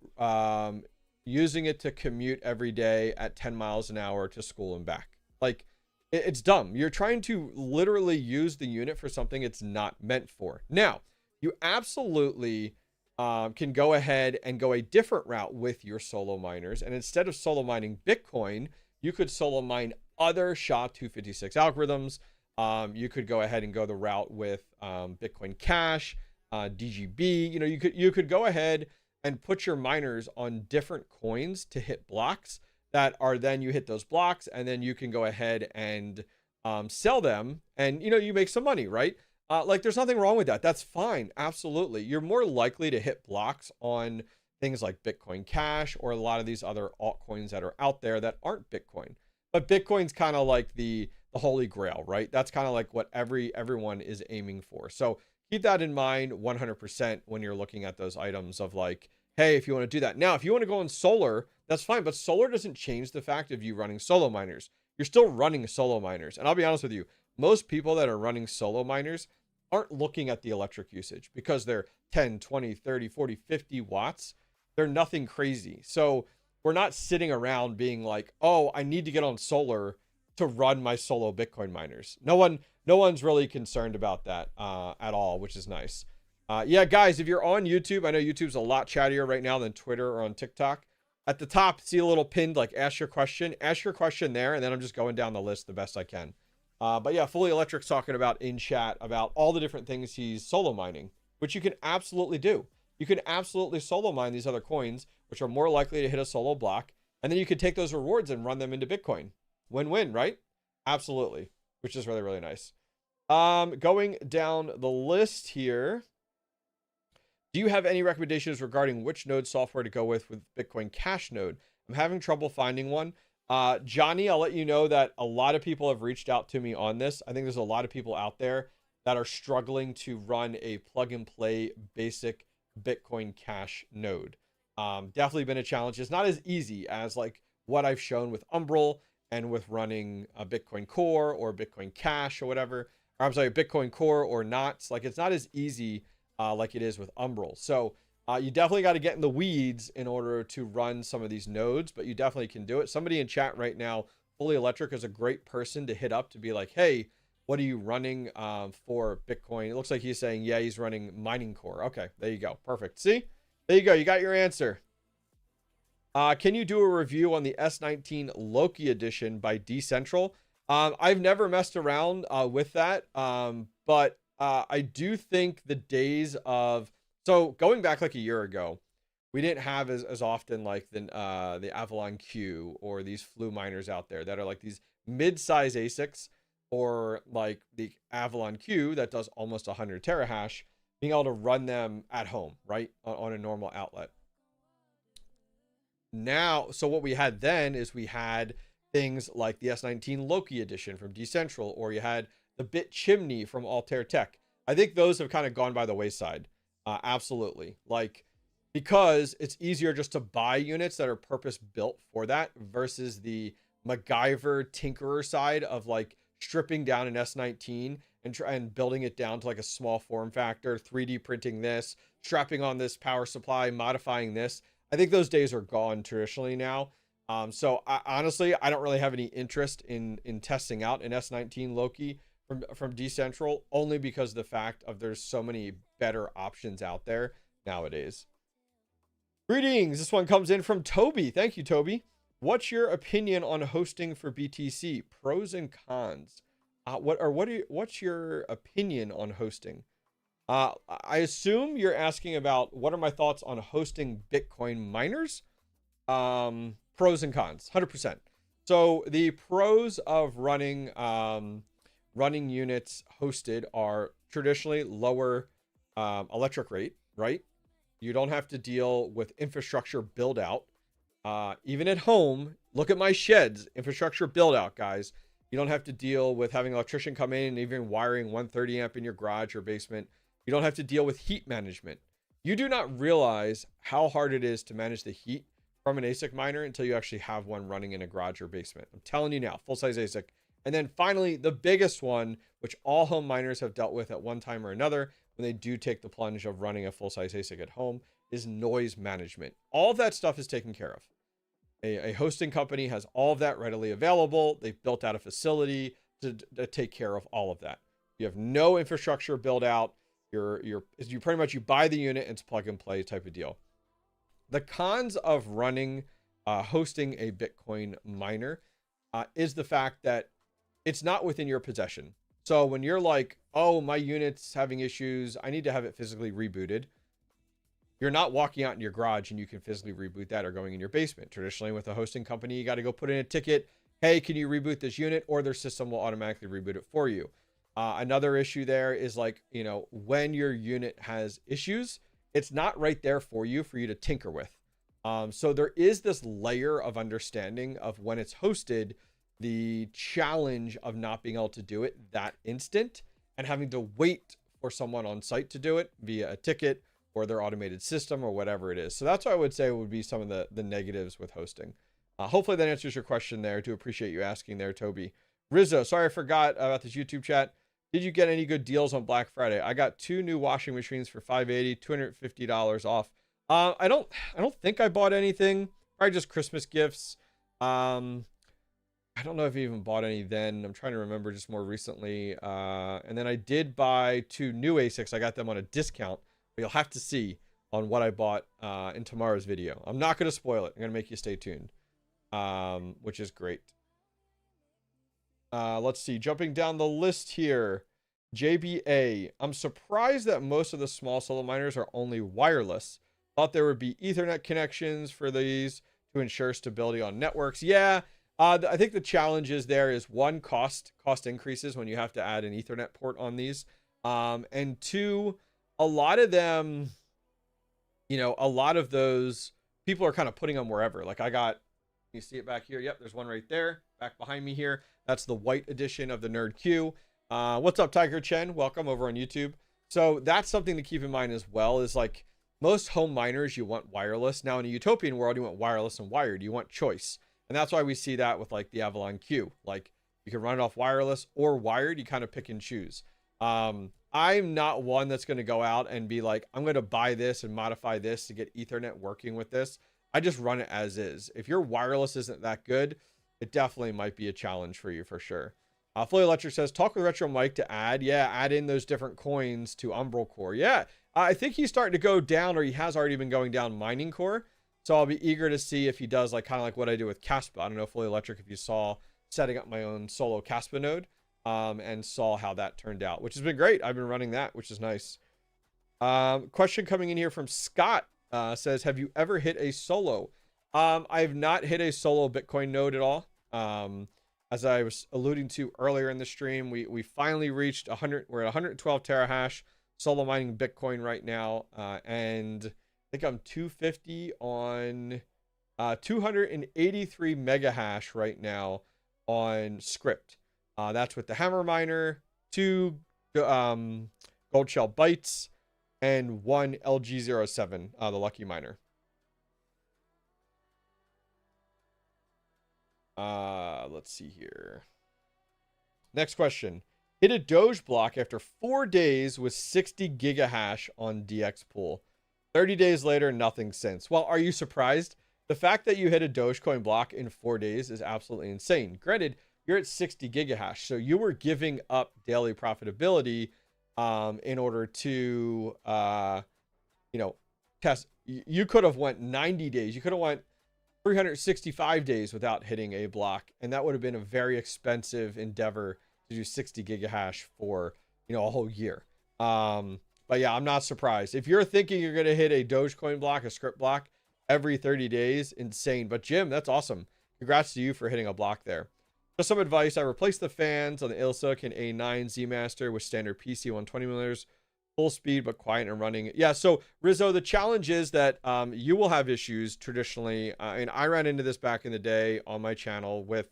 using it to commute every day at 10 miles an hour to school and back. Like, it's dumb. You're trying to literally use the unit for something it's not meant for. Now, you absolutely can go ahead and go a different route with your solo miners. And instead of solo mining Bitcoin, you could solo mine other SHA-256 algorithms. You could go ahead and go the route with Bitcoin Cash, DGB. You know, you could go ahead and put your miners on different coins to hit blocks that are, then you hit those blocks, and then you can go ahead and sell them, and you know, you make some money, right? Like, there's nothing wrong with that. That's fine. Absolutely. You're more likely to hit blocks on things like Bitcoin Cash or a lot of these other altcoins that are out there that aren't Bitcoin. But Bitcoin's kind of like the holy grail, right? That's kind of like what everyone is aiming for. So keep that in mind 100% when you're looking at those items of like, hey, if you want to do that. Now, if you want to go on solar, that's fine, but solar doesn't change the fact of you running solo miners. You're still running solo miners. And I'll be honest with you, most people that are running solo miners aren't looking at the electric usage because they're 10, 20, 30, 40, 50 watts. They're nothing crazy. So we're not sitting around being like, oh, I need to get on solar to run my solo Bitcoin miners. No one's really concerned about that at all, which is nice. Yeah, guys, if you're on YouTube, I know YouTube's a lot chattier right now than Twitter or on TikTok. At the top, see a little pinned, like, ask your question there, and then I'm just going down the list the best I can. But yeah, Fully Electric's talking about in chat about all the different things he's solo mining, which you can absolutely do. You can absolutely solo mine these other coins, which are more likely to hit a solo block, and then you can take those rewards and run them into Bitcoin. Win-win, right? Absolutely, which is really, really nice. Going down the list here. Do you have any recommendations regarding which node software to go with Bitcoin Cash node? I'm having trouble finding one. Johnny, I'll let you know that a lot of people have reached out to me on this. I think there's a lot of people out there that are struggling to run a plug and play basic Bitcoin Cash node. Definitely been a challenge. It's not as easy as like what I've shown with Umbrel and with running a Bitcoin Core or Bitcoin Cash or whatever. Or I'm sorry, Bitcoin Core or Knots. Like, it's not as easy like it is with Umbrel. So you definitely got to get in the weeds in order to run some of these nodes, but you definitely can do it. Somebody in chat right now, Fully Electric, is a great person to hit up to be like, hey, what are you running for Bitcoin? It looks like he's saying, yeah, he's running Mining Core. Okay, there you go. Perfect. See? There you go. You got your answer. Can you do a review on the S19 Loki edition by Decentral? I've never messed around with that, but I do think the days of, so going back like a year ago, we didn't have as often like the Avalon Q or these Flu miners out there that are like these mid-size ASICs, or like the Avalon Q that does almost 100 terahash, being able to run them at home, right, on a normal outlet. Now, so what we had then is we had things like the S19 Loki edition from Decentral, or you had the Bit Chimney from Altair Tech. I think those have kind of gone by the wayside. Absolutely. Like, because it's easier just to buy units that are purpose built for that versus the MacGyver tinkerer side of like stripping down an S19 and building it down to like a small form factor, 3D printing this, strapping on this power supply, modifying this. I think those days are gone traditionally now. So honestly, I don't really have any interest in testing out an S19 Loki from Decentral, only because of the fact of there's so many better options out there nowadays. Greetings. This one comes in from Toby. Thank you, Toby. What's your opinion on hosting for BTC? Pros and cons. What's your opinion on hosting? I assume you're asking about what are my thoughts on hosting Bitcoin miners? Pros and cons, 100%. So the pros of running units hosted are traditionally lower electric rate, right? You don't have to deal with infrastructure build out. Even at home, look at my sheds, infrastructure build out, guys. You don't have to deal with having an electrician come in and even wiring 130 amp in your garage or basement. You don't have to deal with heat management. You do not realize how hard it is to manage the heat from an ASIC miner until you actually have one running in a garage or basement. I'm telling you now, full-size ASIC. And then finally, the biggest one, which all home miners have dealt with at one time or another when they do take the plunge of running a full-size ASIC at home, is noise management. All of that stuff is taken care of. A hosting company has all of that readily available. They've built out a facility to take care of all of that. You have no infrastructure built out. You pretty much, you buy the unit and it's plug and play type of deal. The cons of running, hosting a Bitcoin miner is the fact that it's not within your possession. So when you're like, oh, my unit's having issues, I need to have it physically rebooted. You're not walking out in your garage and you can physically reboot that, or going in your basement. Traditionally with a hosting company, you got to go put in a ticket. Hey, can you reboot this unit? Or their system will automatically reboot it for you. Another issue there is, like, you know, when your unit has issues, it's not right there for you to tinker with. So there is this layer of understanding of when it's hosted, the challenge of not being able to do it that instant and having to wait for someone on site to do it via a ticket or their automated system or whatever it is. So that's what I would say would be some of the negatives with hosting. Hopefully that answers your question there. I do appreciate you asking there, Toby. Rizzo, sorry I forgot about this YouTube chat. Did you get any good deals on Black Friday? I got 2 new washing machines for $580, $250 off. I don't think I bought anything. Probably just Christmas gifts. I don't know if I even bought any then. I'm trying to remember just more recently. And then I did buy 2 new ASICs. I got them on a discount. But you'll have to see on what I bought in tomorrow's video. I'm not going to spoil it. I'm going to make you stay tuned, which is great. Let's see. Jumping down the list here. JBA. I'm surprised that most of the small solo miners are only wireless. Thought there would be Ethernet connections for these to ensure stability on networks. Yeah. I think the challenge is there is, one, cost increases when you have to add an Ethernet port on these. And 2, a lot of them, you know, a lot of those people are kind of putting them wherever. Like, I got, you see it back here? Yep, there's one right there, back behind me here. That's the white edition of the Nerd Q. What's up, Tiger Chen? Welcome over on YouTube. So that's something to keep in mind as well, is like, most home miners, you want wireless. Now in a utopian world, you want wireless and wired. You want choice. And that's why we see that with like the Avalon Q. Like, you can run it off wireless or wired. You kind of pick and choose. I'm not one that's going to go out and be like, I'm going to buy this and modify this to get Ethernet working with this. I just run it as is. If your wireless isn't that good, it definitely might be a challenge for you for sure. Fully Electric says, talk with Retro Mike to add in those different coins to Umbral Core. Yeah, I think he's starting to go down, or he has already been going down mining core. So I'll be eager to see if he does, like, kind of like what I do with Caspa. I don't know, Fully Electric, if you saw setting up my own solo Caspa node. And saw how that turned out, which has been great. I've been running that, which is nice. Question coming in here from Scott, says, have you ever hit a solo? I have not hit a solo Bitcoin node at all. As I was alluding to earlier in the stream, we finally reached 100. We're at 112 terahash solo mining Bitcoin right now. And I think I'm 250 on 283 mega hash right now on script. That's with the Hammer Miner, 2 Gold Shell Bytes, and 1 LG07, the Lucky Miner. Let's see here. Next question. Hit a Doge block after 4 days with 60 gigahash on DX Pool. 30 days later, nothing since. Well, are you surprised? The fact that you hit a Dogecoin block in 4 days is absolutely insane. Granted, you're at 60 gigahash, so you were giving up daily profitability in order to, test. You could have went 90 days. You could have went 365 days without hitting a block, and that would have been a very expensive endeavor to do 60 gigahash for, a whole year. But yeah, I'm not surprised. If you're thinking you're going to hit a Dogecoin block, a script block every 30 days, insane. But Jim, that's awesome. Congrats to you for hitting a block there. Just some advice. I replaced the fans on the Ilsilicon A9 Z Master with standard PC 120mm full speed but quiet and running. Yeah, so Rizzo, the challenge is that you will have issues traditionally, and I ran into this back in the day on my channel with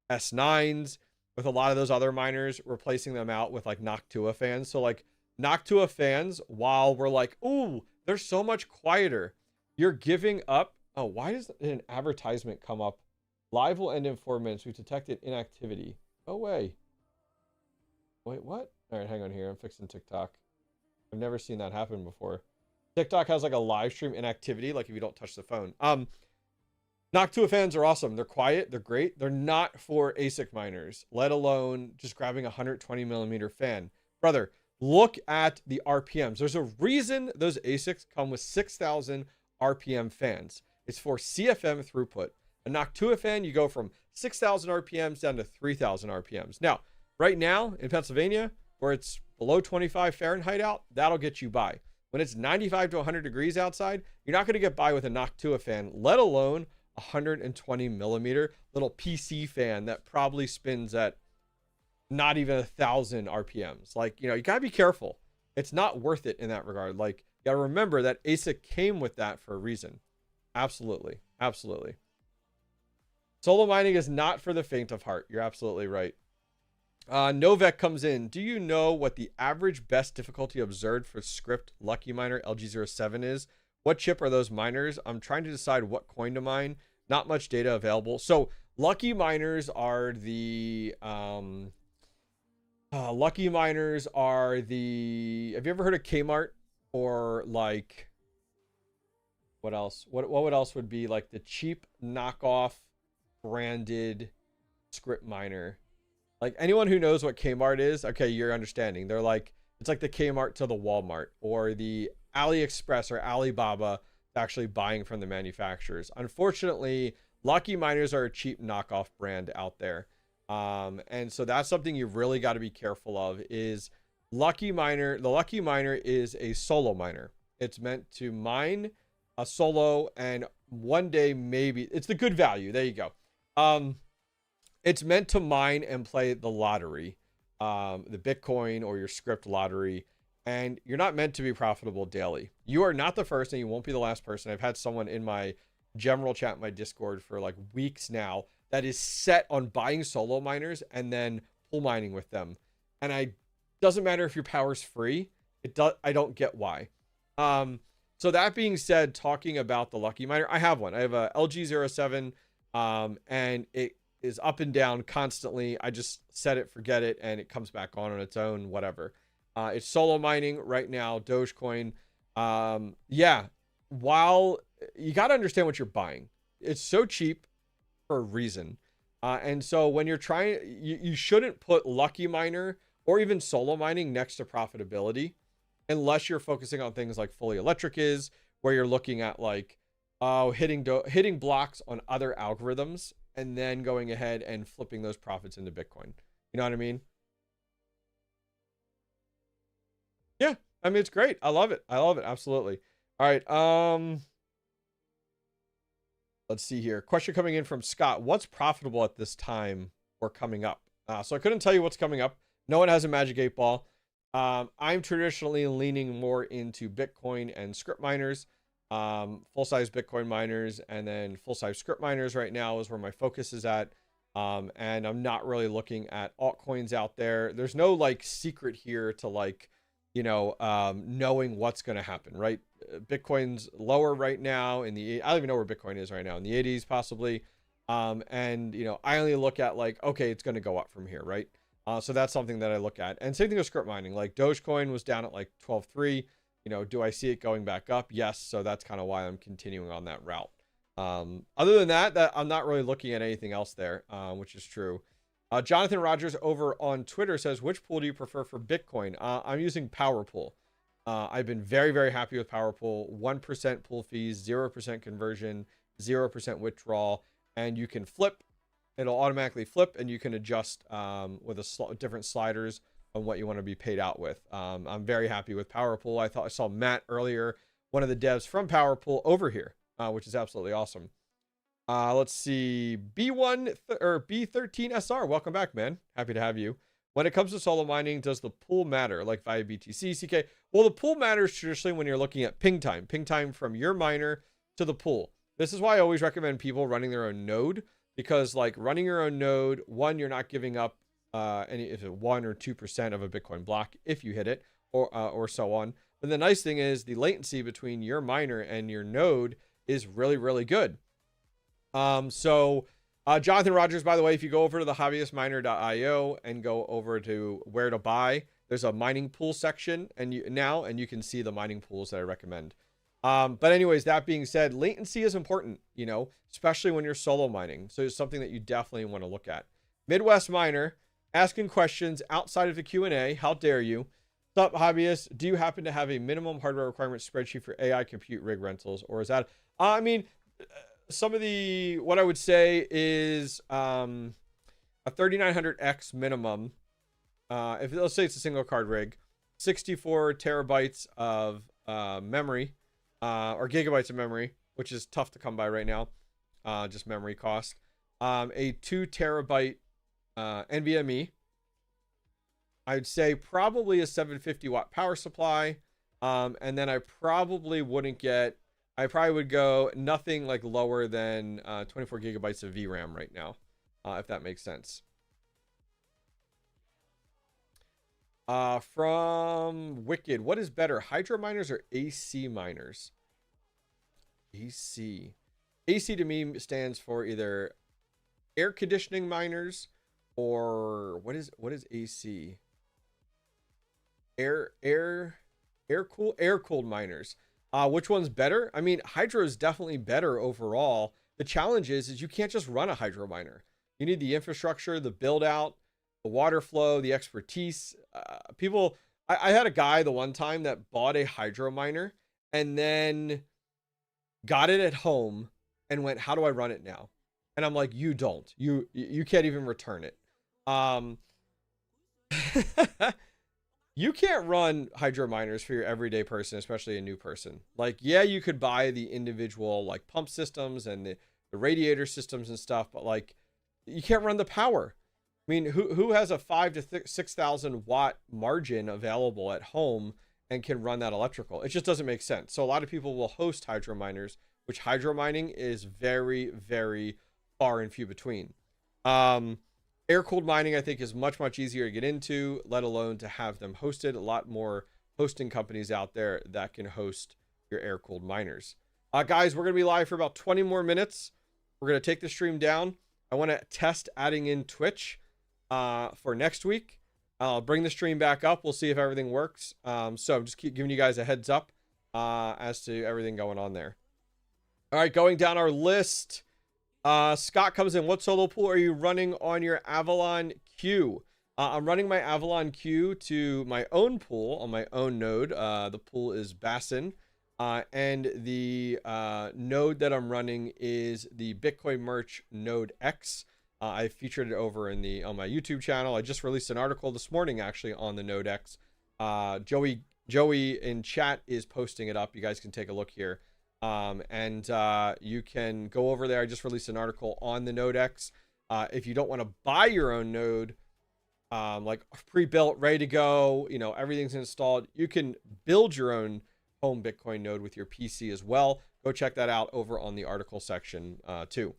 S9s, with a lot of those other miners, replacing them out with like Noctua fans. So like Noctua fans, while we're like, ooh, they're so much quieter, you're giving up. Oh, why does an advertisement come up? Live will end in 4 minutes. We've detected inactivity. No way. Wait, what? All right, hang on here. I'm fixing TikTok. I've never seen that happen before. TikTok has like a live stream inactivity, like if you don't touch the phone. Noctua fans are awesome. They're quiet. They're great. They're not for ASIC miners, let alone just grabbing a 120 millimeter fan. Brother, look at the RPMs. There's a reason those ASICs come with 6,000 RPM fans. It's for CFM throughput. A Noctua fan, you go from 6,000 RPMs down to 3,000 RPMs. Now, right now in Pennsylvania, where it's below 25 Fahrenheit out, that'll get you by. When it's 95 to 100 degrees outside, you're not going to get by with a Noctua fan, let alone 120 millimeter little PC fan that probably spins at not even 1,000 RPMs. Like, you know, you gotta be careful. It's not worth it in that regard. Like, you gotta remember that ASIC came with that for a reason. Absolutely. Absolutely. Solo mining is not for the faint of heart. You're absolutely right. Novek comes in. Do you know what the average best difficulty observed for script Lucky Miner LG07 is? What chip are those miners? I'm trying to decide what coin to mine. Not much data available. So Lucky Miners are the Lucky Miners are the. Have you ever heard of Kmart or like what else? What else would be like the cheap knockoff branded script miner? Like anyone who knows what Kmart is, okay, you're understanding. They're like, it's like the Kmart to the Walmart or the AliExpress or Alibaba actually buying from the manufacturers. Unfortunately, Lucky Miners are a cheap knockoff brand out there. And so that's something you've really got to be careful of is Lucky Miner. The Lucky Miner is a solo miner. It's meant to mine a solo and one day maybe it's the good value. There you go. It's meant to mine and play the lottery, the Bitcoin or your script lottery, and you're not meant to be profitable daily. You are not the first and you won't be the last person. I've had someone in my general chat, my Discord for like weeks now that is set on buying solo miners and then pool mining with them. And doesn't matter if your power's free. I don't get why. So that being said, talking about the Lucky Miner, I have one. I have a LG07, and it is up and down constantly. I just set it, forget it, and it comes back on its own, whatever. It's solo mining right now, Dogecoin. Yeah, while you got to understand what you're buying. It's so cheap for a reason. And so when you're trying, you shouldn't put Lucky Miner or even solo mining next to profitability unless you're focusing on things like fully electric is, where you're looking at like, hitting blocks on other algorithms and then going ahead and flipping those profits into Bitcoin. You know what I mean? Yeah, I mean, it's great. I love it. I love it. Absolutely. All right. Let's see here. Question coming in from Scott. What's profitable at this time or coming up? So I couldn't tell you what's coming up. No one has a magic 8 ball. I'm traditionally leaning more into Bitcoin and script miners. Full-size Bitcoin miners and then full-size script miners right now is where my focus is at. And I'm not really looking at altcoins out there. There's no like secret here to like, you know, knowing what's going to happen, right? Bitcoin's lower right now I don't even know where Bitcoin is right now, in the 80s possibly. And, you know, I only look at like, okay, it's going to go up from here, right? So that's something that I look at. And same thing with script mining, like Dogecoin was down at like 12.3. You know, do I see it going back up? Yes. So that's kind of why I'm continuing on that route. Other than that I'm not really looking at anything else there, which is true. Jonathan Rogers over on Twitter says, which pool do you prefer for Bitcoin? I'm using PowerPool. I've been very, very happy with PowerPool. 1% pool fees, 0% conversion, 0% withdrawal, and you can flip. It'll automatically flip, and you can adjust with different sliders on what you want to be paid out with. I'm very happy with PowerPool. I saw Matt earlier, one of the devs from PowerPool over here, which is absolutely awesome. Let's see, B13SR, welcome back, man. Happy to have you. When it comes to solo mining, does the pool matter, like via BTC, CK? Well, the pool matters traditionally when you're looking at ping time from your miner to the pool. This is why I always recommend people running their own node, because like running your own node, one, you're not giving up any, if it 1 or 2% of a Bitcoin block if you hit it, or so on. But the nice thing is the latency between your miner and your node is really, really good. Jonathan Rogers, by the way, if you go over to the hobbyistminer.io and go over to where to buy, there's a mining pool section and you can see the mining pools that I recommend. But anyways, that being said, latency is important, you know, especially when you're solo mining. So it's something that you definitely want to look at. Midwest Miner asking questions outside of the Q&A. How dare you? What's up, Hobbyist? Do you happen to have a minimum hardware requirement spreadsheet for AI compute rig rentals, or is that, I mean, some of the, what I would say is a 3900X minimum. If let's say it's a single card rig, 64 terabytes of memory, or gigabytes of memory, which is tough to come by right now, just memory cost. A 2 terabyte NVMe. I'd say probably a 750 watt power supply. And then I probably would go nothing like lower than 24 gigabytes of VRAM right now, if that makes sense. From Wicked, what is better, hydro miners or AC miners? AC to me stands for either air conditioning miners or what is AC? Air cooled miners. Which one's better? I mean, hydro is definitely better overall. The challenge is you can't just run a hydro miner. You need the infrastructure, the build out, the water flow, the expertise. I had a guy the one time that bought a hydro miner and then got it at home and went, how do I run it now? And I'm like, you don't. You can't even return it. You can't run hydro miners for your everyday person, especially a new person. Like, yeah, you could buy the individual like pump systems and the radiator systems and stuff, but like you can't run the power. I mean, who has a 5,000 to 6,000 watt margin available at home and can run that electrical? It just doesn't make sense. So a lot of people will host hydro miners, which hydro mining is very, very far and few between. Air-cooled mining, I think, is much, much easier to get into, let alone to have them hosted. A lot more hosting companies out there that can host your air-cooled miners. Guys, we're going to be live for about 20 more minutes. We're going to take the stream down. I want to test adding in Twitch for next week. I'll bring the stream back up. We'll see if everything works. So just keep giving you guys a heads up as to everything going on there. All right, going down our list. Scott comes in. What solo pool are you running on your Avalon Q? I'm running my Avalon Q to my own pool on my own node. The pool is Bassin. And the node that I'm running is the Bitcoin Merch Node X. I featured it over on my YouTube channel. I just released an article this morning actually on the Node X. Joey in chat is posting it up. You guys can take a look here. You can go over there. I just released an article on the Node X. If you don't want to buy your own node, like pre-built, ready to go, you know, everything's installed, you can build your own home Bitcoin node with your PC as well. Go check that out over on the article section too.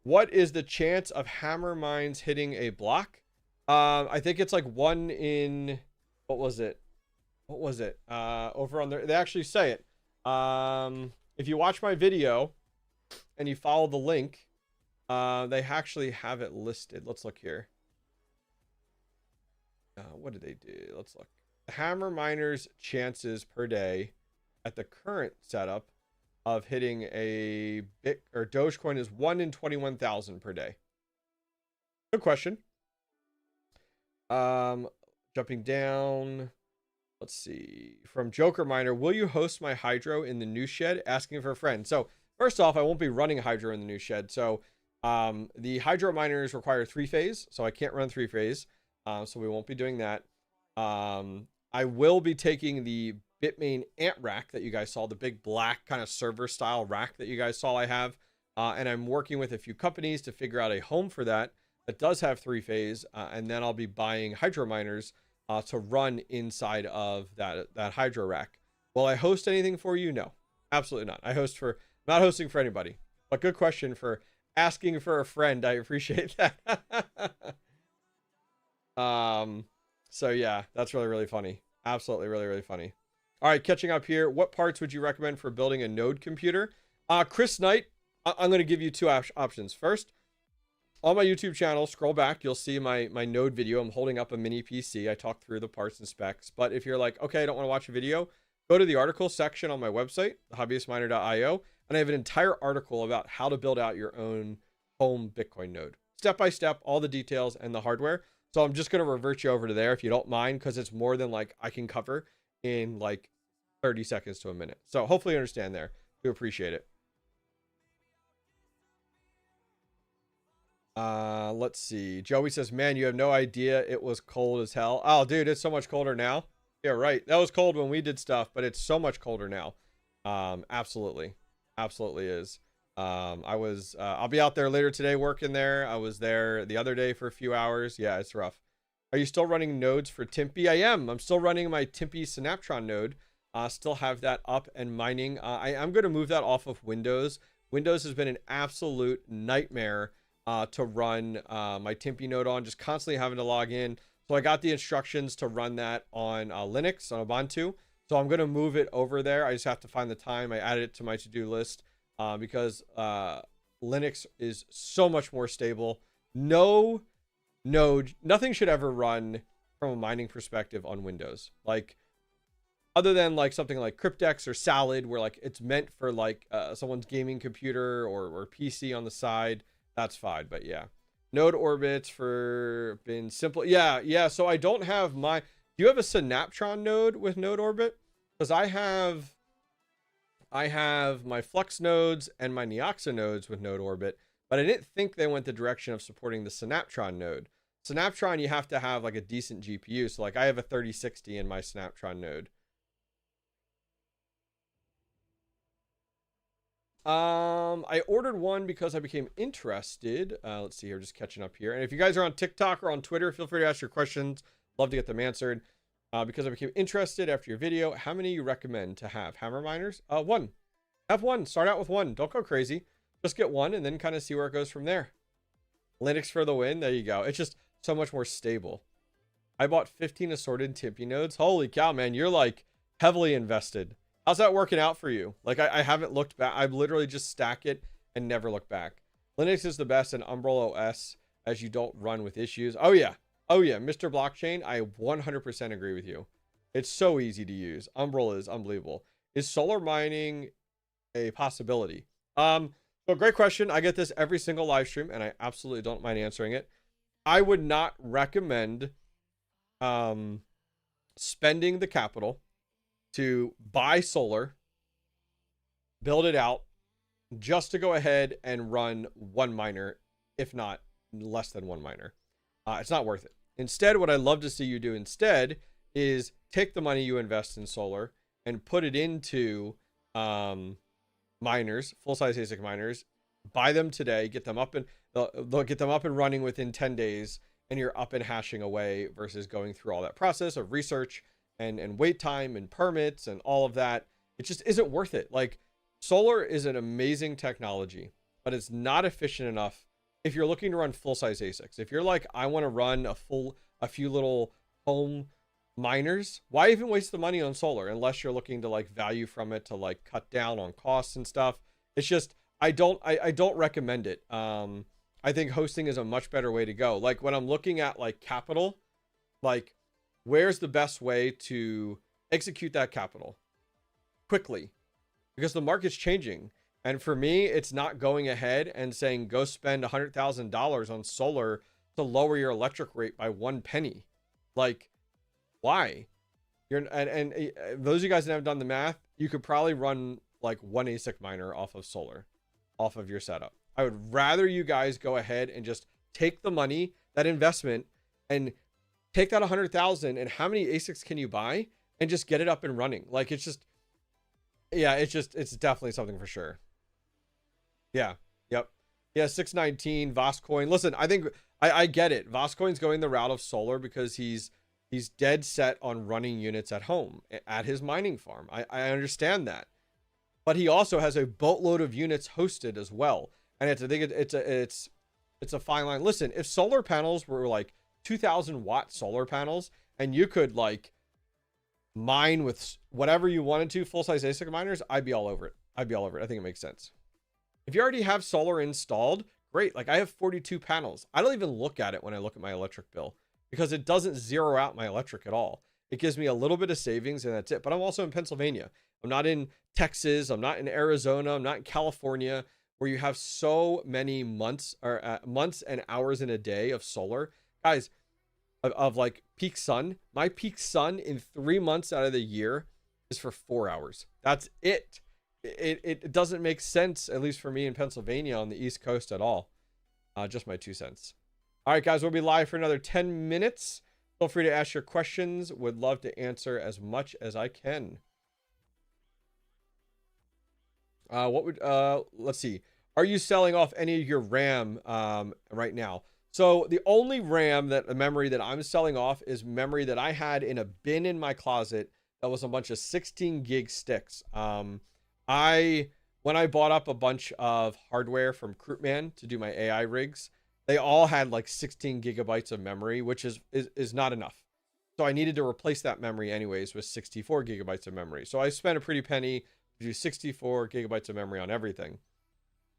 What is the chance of hammer mines hitting a block? I think it's like 1 in, what was it? Over on there, they actually say it. If you watch my video and you follow the link, they actually have it listed. Let's look here. What did they do? Let's look. The hammer miners chances per day at the current setup of hitting a bit or Dogecoin is 1 in 21,000 per day. Good question. Jumping down. Let's see. From Joker Miner, will you host my hydro in the new shed? Asking for a friend. So first off, I won't be running a hydro in the new shed. So the hydro miners require 3-phase, so I can't run 3-phase. So we won't be doing that. I will be taking the Bitmain Ant Rack that you guys saw, the big black kind of server style rack that you guys saw I have. And I'm working with a few companies to figure out a home for that. that does have 3-phase, and then I'll be buying hydro miners to run inside of that hydro rack. Will I host anything for you? No, absolutely not. Not hosting for anybody. But good question for asking for a friend. I appreciate that. So yeah, that's really, really funny. Absolutely, really, really funny. All right, catching up here. What parts would you recommend for building a node computer? Chris Knight, I'm going to give you two options. First, on my YouTube channel, scroll back, you'll see my node video. I'm holding up a mini PC. I talk through the parts and specs. But if you're like, okay, I don't want to watch a video, go to the article section on my website, hobbyistminer.io, and I have an entire article about how to build out your own home Bitcoin node. Step by step, all the details and the hardware. So I'm just going to revert you over to there if you don't mind, because it's more than like I can cover in like 30 seconds to a minute. So hopefully you understand there. Do appreciate it. Let's see. Joey says, man, you have no idea it was cold as hell. Oh, dude, it's so much colder now. Yeah, right. That was cold when we did stuff, but it's so much colder now. Absolutely. Absolutely is. I'll be out there later today working there. I was there the other day for a few hours. Yeah, it's rough. Are you still running nodes for Tempe? I am. I'm still running my Tempe Synaptron node. Still have that up and mining. I'm going to move that off of Windows. Windows has been an absolute nightmare to run my Tempe node on, just constantly having to log in. So I got the instructions to run that on Linux, on Ubuntu. So I'm going to move it over there. I just have to find the time. I added it to my to-do list because Linux is so much more stable. No node, nothing should ever run from a mining perspective on Windows. Like, other than like something like Cryptex or Salad, where like it's meant for like someone's gaming computer or PC on the side, that's fine. But yeah, node orbits for been simple. Yeah. So I don't have my. Do you have a Synaptron node with node orbit? Because I have my Flux nodes and my Neoxa nodes with node orbit, but I didn't think they went the direction of supporting the Synaptron node. Synaptron, you have to have like a decent GPU. So like I have a 3060 in my Synaptron node. I ordered one because I became interested. Let's see here, just catching up here. And if you guys are on TikTok or on Twitter, feel free to ask your questions. Love to get them answered. Because I became interested after your video. How many you recommend to have? Hammer miners? One. Have one. Start out with one. Don't go crazy. Just get one and then kind of see where it goes from there. Linux for the win. There you go. It's just so much more stable. I bought 15 assorted Tempe nodes. Holy cow, man. You're like heavily invested. How's that working out for you? Like I haven't looked back. I've literally just stack it and never look back. Linux is the best in Umbrella OS as you don't run with issues. Oh yeah. Oh yeah. Mr. Blockchain. I 100% agree with you. It's so easy to use. Umbrella is unbelievable. Is solar mining a possibility? So great question. I get this every single live stream and I absolutely don't mind answering it. I would not recommend spending the capital to buy solar, build it out, just to go ahead and run one miner, if not less than one miner. It's not worth it. Instead, what I'd love to see you do instead is take the money you invest in solar and put it into miners, full-size ASIC miners, buy them today, get them up and they'll get them up and running within 10 days, and you're up and hashing away versus going through all that process of research and wait time and permits and all of that. It just isn't worth it. Like, solar is an amazing technology, but it's not efficient enough if you're looking to run full-size ASICs. If you're like, I want to run a few little home miners, why even waste the money on solar unless you're looking to like value from it to like cut down on costs and stuff? It's just, I don't recommend it. I think hosting is a much better way to go. Like when I'm looking at like capital, like where's the best way to execute that capital quickly? Because the market's changing. And for me, it's not going ahead and saying, go spend $100,000 on solar to lower your electric rate by 1 penny. Like, why? And those of you guys that haven't done the math, you could probably run like one ASIC miner off of solar, off of your setup. I would rather you guys go ahead and just take the money, that investment, and take that 100,000 and how many ASICs can you buy and just get it up and running? Like, it's just, yeah, it's definitely something for sure. Yeah. Yep. Yeah. 619 Voss coin. Listen, I think I get it. Voscoin's going the route of solar because he's dead set on running units at home at his mining farm. I understand that, but he also has a boatload of units hosted as well, and I think it's a fine line. Listen, if solar panels were like 2,000 watt solar panels, and you could like mine with whatever you wanted to, full size ASIC miners, I'd be all over it. I think it makes sense. If you already have solar installed, great. Like I have 42 panels. I don't even look at it when I look at my electric bill because it doesn't zero out my electric at all. It gives me a little bit of savings and that's it. But I'm also in Pennsylvania. I'm not in Texas. I'm not in Arizona. I'm not in California, where you have so many months and hours in a day of solar. Guys, of like peak sun. My peak sun in 3 months out of the year is for 4 hours. That's it. It doesn't make sense, at least for me in Pennsylvania on the East Coast at all. Just my 2 cents. All right, guys, we'll be live for another 10 minutes. Feel free to ask your questions. Would love to answer as much as I can. Let's see. Are you selling off any of your RAM right now? So the only memory that I'm selling off is memory that I had in a bin in my closet that was a bunch of 16 gig sticks. When I bought up a bunch of hardware from Croupman to do my AI rigs, they all had like 16 gigabytes of memory, which is not enough. So I needed to replace that memory anyways with 64 gigabytes of memory. So I spent a pretty penny to do 64 gigabytes of memory on everything.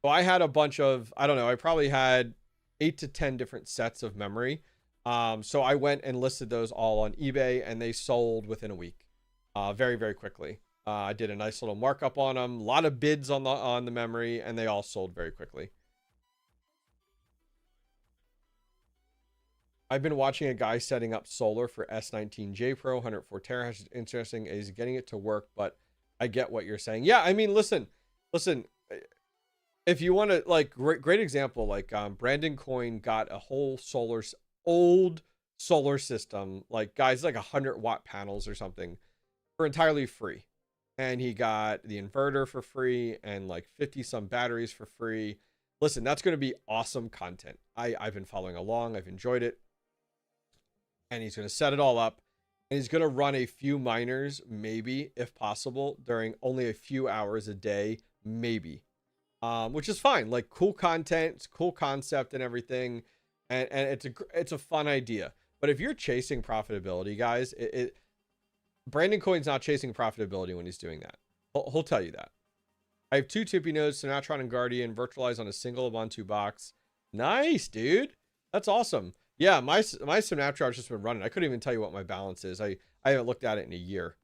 So I had a bunch of, I don't know, I probably had 8 to 10 different sets of memory. So I went and listed those all on eBay and they sold within a week, very, very quickly. I did a nice little markup on them, a lot of bids on the memory, and they all sold very quickly. I've been watching a guy setting up solar for S19J Pro, 104 terahash. It's interesting. He's getting it to work, but I get what you're saying. Yeah, I mean, listen. If you want to, like, great example, like Brandon Coin got a whole old solar system, like guys, like 100 watt panels or something, for entirely free. And he got the inverter for free and like 50 some batteries for free. Listen, that's going to be awesome content. I've been following along. I've enjoyed it. And he's going to set it all up. And he's going to run a few miners, maybe, if possible, during only a few hours a day, maybe. Which is fine. Like, cool content, it's cool concept and everything. And it's a fun idea. But if you're chasing profitability, guys, Brandon Coin's not chasing profitability when he's doing that. He'll tell you that. I have 2 Tippy nodes, Sinatron and Guardian, virtualized on a single Ubuntu box. Nice, dude. That's awesome. Yeah, my Sinatron's just been running. I couldn't even tell you what my balance is. I haven't looked at it in a year.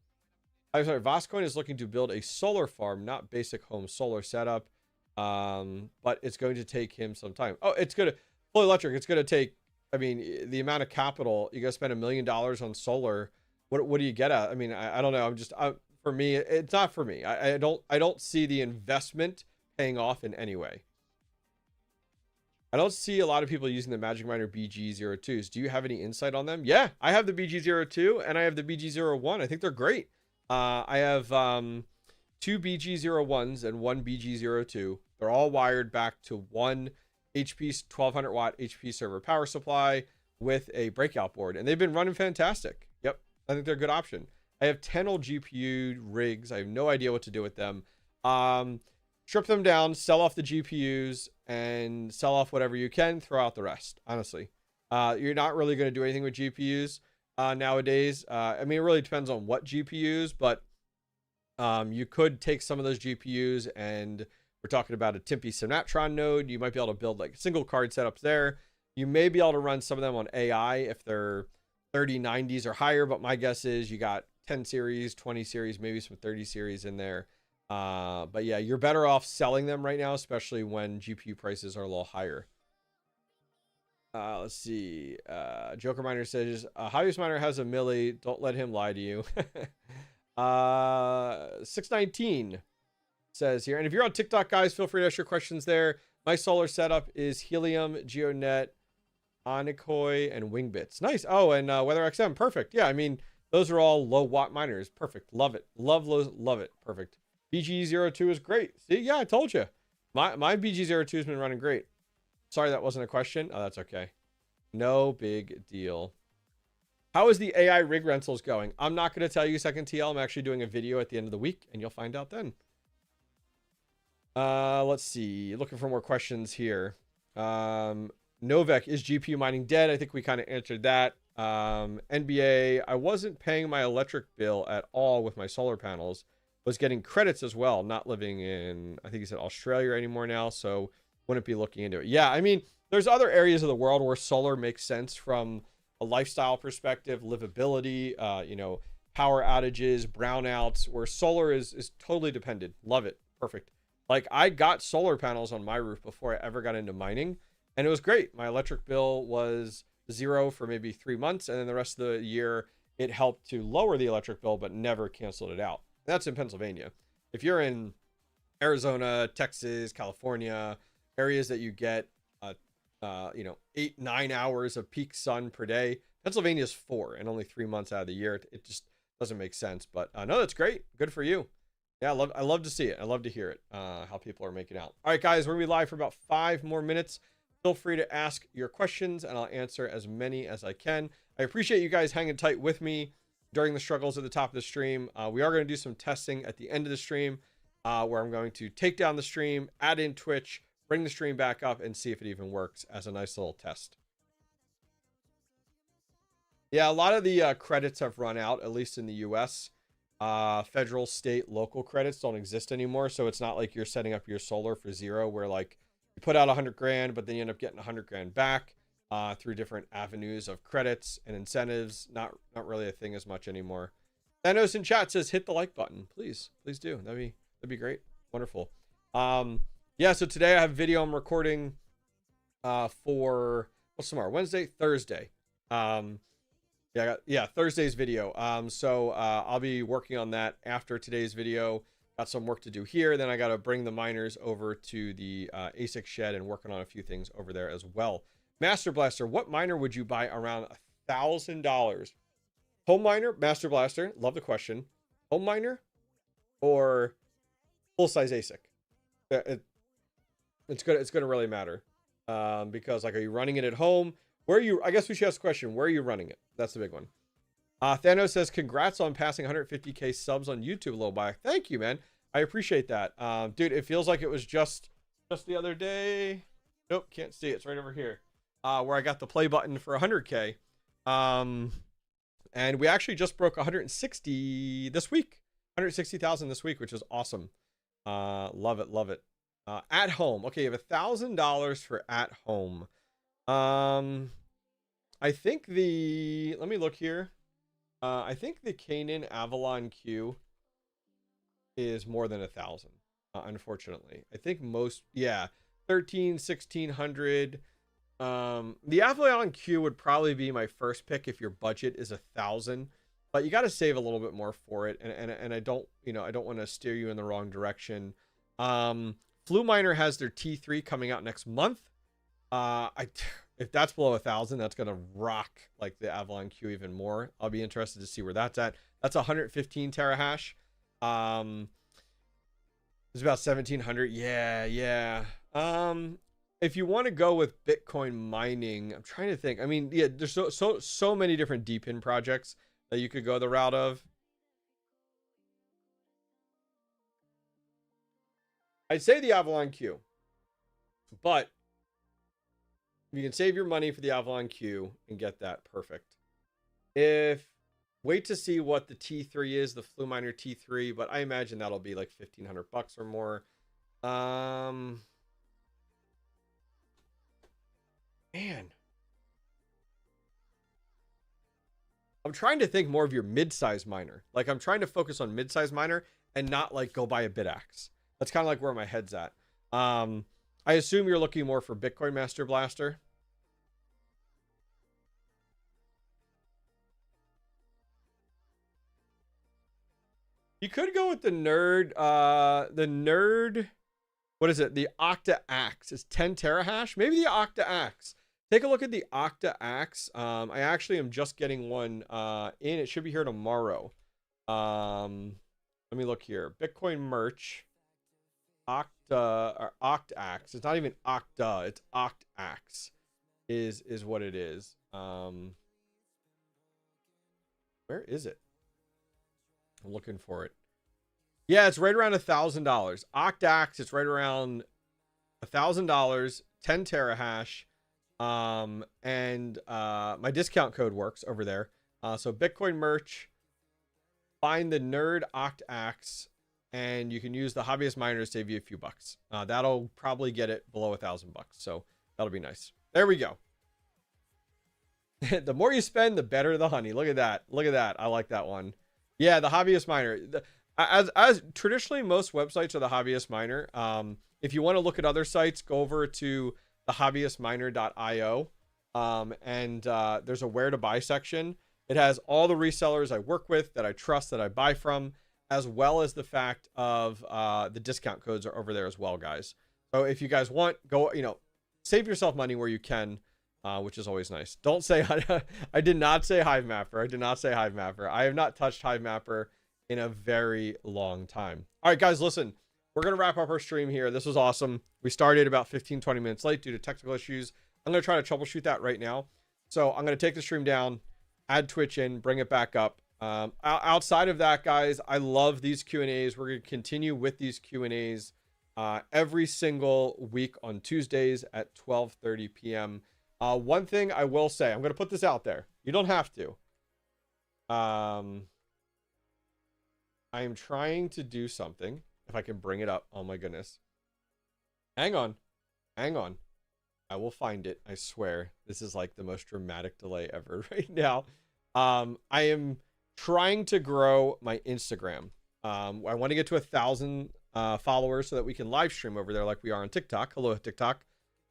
I'm sorry, Voscoin is looking to build a solar farm, not basic home solar setup. But it's going to take him some time. Oh, full electric. It's going to take, I mean, the amount of capital, you got to spend $1 million on solar. What do you get at? I mean, I don't know. For me, it's not for me. I don't see the investment paying off in any way. I don't see a lot of people using the Magic Miner BG02s. Do you have any insight on them? Yeah, I have the BG02 and I have the BG01. I think they're great. I have 2 BG01s and 1 BG02. They're all wired back to one HP 1200 watt HP server power supply with a breakout board, and they've been running fantastic. Yep, I think they're a good option. I have 10 old GPU rigs. I have no idea what to do with them. Strip them down, sell off the GPUs, and sell off whatever you can. Throw out the rest. Honestly, you're not really going to do anything with GPUs nowadays. I mean, it really depends on what GPUs, but you could take some of those GPUs, and we're talking about a Tempe Sinatron node. You might be able to build like single card setups there. You may be able to run some of them on AI if they're 3090s or higher, but my guess is you got 10 series, 20 series, maybe some 30 series in there. But yeah, you're better off selling them right now, especially when GPU prices are a little higher. Let's see. Joker Miner says, Hobbyist Miner has a milli. Don't let him lie to you. 619 says here, and if you're on TikTok, guys, feel free to ask your questions there. My solar setup is Helium, GeoNet, Anikoi, and Wingbits. Nice. Oh, and WeatherXM. Perfect. Yeah, I mean, those are all low watt miners. Perfect. Love it. Love it. Perfect. BG02 is great. See, yeah, I told you. My BG02 has been running great. Sorry, that wasn't a question. Oh, that's okay. No big deal. How is the AI rig rentals going? I'm not going to tell you, Second TL. I'm actually doing a video at the end of the week, and you'll find out then. Let's see. Looking for more questions here. Novek, is GPU mining dead? I think we kind of answered that. NBA, I wasn't paying my electric bill at all with my solar panels. Was getting credits as well. Not living in, I think he said Australia anymore now, so wouldn't be looking into it. Yeah, I mean, there's other areas of the world where solar makes sense from a lifestyle perspective, livability, you know, power outages, brownouts, where solar is totally dependent. Love it. Perfect. Like, I got solar panels on my roof before I ever got into mining, and it was great. My electric bill was 0 for maybe 3 months, and then the rest of the year it helped to lower the electric bill but never canceled it out. That's in Pennsylvania. If you're in Arizona, Texas, California, areas that you get you know, 8-9 hours of peak sun per day, Pennsylvania's 4 and only 3 months out of the year. It just doesn't make sense. But no, that's great. Good for you. Yeah, I love to see it. I love to hear it, how people are making out. All right, guys, we're gonna be live for about 5 more minutes. Feel free to ask your questions and I'll answer as many as I can. I appreciate you guys hanging tight with me during the struggles at the top of the stream. We are going to do some testing at the end of the stream, where I'm going to take down the stream, add in Twitch, bring the stream back up, and see if it even works as a nice little test. Yeah, a lot of the credits have run out, at least in the US. Federal, state, local credits don't exist anymore, so it's not like you're setting up your solar for 0, where like you put out 100 grand, but then you end up getting 100 grand back through different avenues of credits and incentives. Not really a thing as much anymore. Thanos in chat says hit the like button, please do. That'd be great. Wonderful. Yeah, so today I have a video I'm recording for, what's tomorrow? Wednesday, Thursday. Yeah, Thursday's video. So I'll be working on that after today's video. Got some work to do here. Then I got to bring the miners over to the ASIC shed and working on a few things over there as well. Master Blaster, what miner would you buy around $1,000? Home miner, Master Blaster, love the question. Home miner or full-size ASIC? It's going to really matter, because like, are you running it at home? I guess we should ask the question, where are you running it? That's the big one. Thanos says, congrats on passing 150k subs on YouTube, Lowby. Thank you, man. I appreciate that. Dude, it feels like it was just the other day. Nope, can't see it. It's right over here. Where I got the play button for 100k. And we actually just broke 160 this week. 160,000 this week, which is awesome. Love it. At home. Okay, you have $1,000 for at home. I think let me look here. I think the Canaan Avalon Q is more than 1,000. Unfortunately, I think most, yeah, 1,600. The Avalon Q would probably be my first pick if your budget is 1,000, but you got to save a little bit more for it. And I don't want to steer you in the wrong direction. Flu Miner has their T3 coming out next month. If that's below 1,000, that's going to rock like the Avalon Q even more. I'll be interested to see where that's at. That's 115 terahash. It's about 1,700. Yeah. If you want to go with Bitcoin mining, I'm trying to think. I mean, yeah, there's so many different DEPIN projects that you could go the route of. I'd say the Avalon Q, but you can save your money for the Avalon Q and get that, perfect. Wait to see what the T3 is, the Flu Miner T3, but I imagine that'll be like $1,500 or more. Man, I'm trying to think more of your mid-size miner. Like, I'm trying to focus on mid-size miner and not like go buy a BitAxe. That's kind of like where my head's at. I assume you're looking more for Bitcoin Master Blaster. You could go with the nerd. What is it? The Octa Axe is 10 terahash. Maybe the Octa Axe. Take a look at the Octa Axe. I actually am just getting one in. It should be here tomorrow. Let me look here. Bitcoin merch. Octa or Oct Axe. It's not even Octa. It's Oct Axe. is what it is. Where is it? I'm looking for it. Yeah, it's right around $1,000. Octax, it's right around $1,000, 10 terahash. And my discount code works over there. So Bitcoin merch, find the nerd Octax, and you can use the Hobbyist miner to save you a few bucks. That'll probably get it below $1,000 bucks. So that'll be nice. There we go. The more you spend, the better the honey. Look at that. Look at that. I like that one. Yeah, the Hobbyist miner. As traditionally, most websites are the Hobbyist miner. If you want to look at other sites, go over to the hobbyistminer.io. And there's a where to buy section. It has all the resellers I work with, that I trust, that I buy from, as well as the fact of the discount codes are over there as well, guys. So if you guys want, go, save yourself money where you can, which is always nice. Don't say, I did not say Hivemapper. I did not say Hivemapper. I have not touched Hivemapper in a very long time. All right, guys, listen, we're going to wrap up our stream here. This was awesome. We started about 15, 20 minutes late due to technical issues. I'm going to try to troubleshoot that right now. So I'm going to take the stream down, add Twitch in, bring it back up. Outside of that, guys, I love these Q&As. We're going to continue with these Q&As every single week on Tuesdays at 12:30 p.m. One thing I will say, I'm going to put this out there. You don't have to. I am trying to do something. If I can bring it up. Oh my goodness. Hang on. Hang on. I will find it. I swear. This is like the most dramatic delay ever right now. I am trying to grow my Instagram. I want to get to 1,000 followers so that we can live stream over there like we are on TikTok. Hello, TikTok.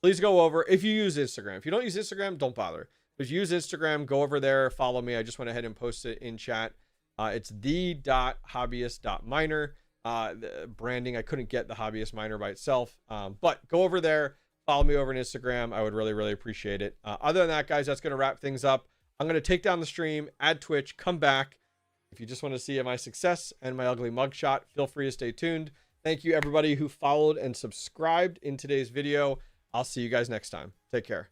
Please go over. If you use Instagram. If you don't use Instagram, don't bother. If you use Instagram, go over there. Follow me. I just went ahead and posted it in chat. It's the.hobbyist.miner. The branding, I couldn't get the Hobbyist miner by itself, but go over there, follow me over on Instagram. I would really appreciate it. Other than that, guys, that's going to wrap things up. I'm going to take down the stream, add Twitch, come back. If you just want to see my success and my ugly mugshot, feel free to stay tuned. Thank you, everybody who followed and subscribed in today's video. I'll see you guys next time. Take care.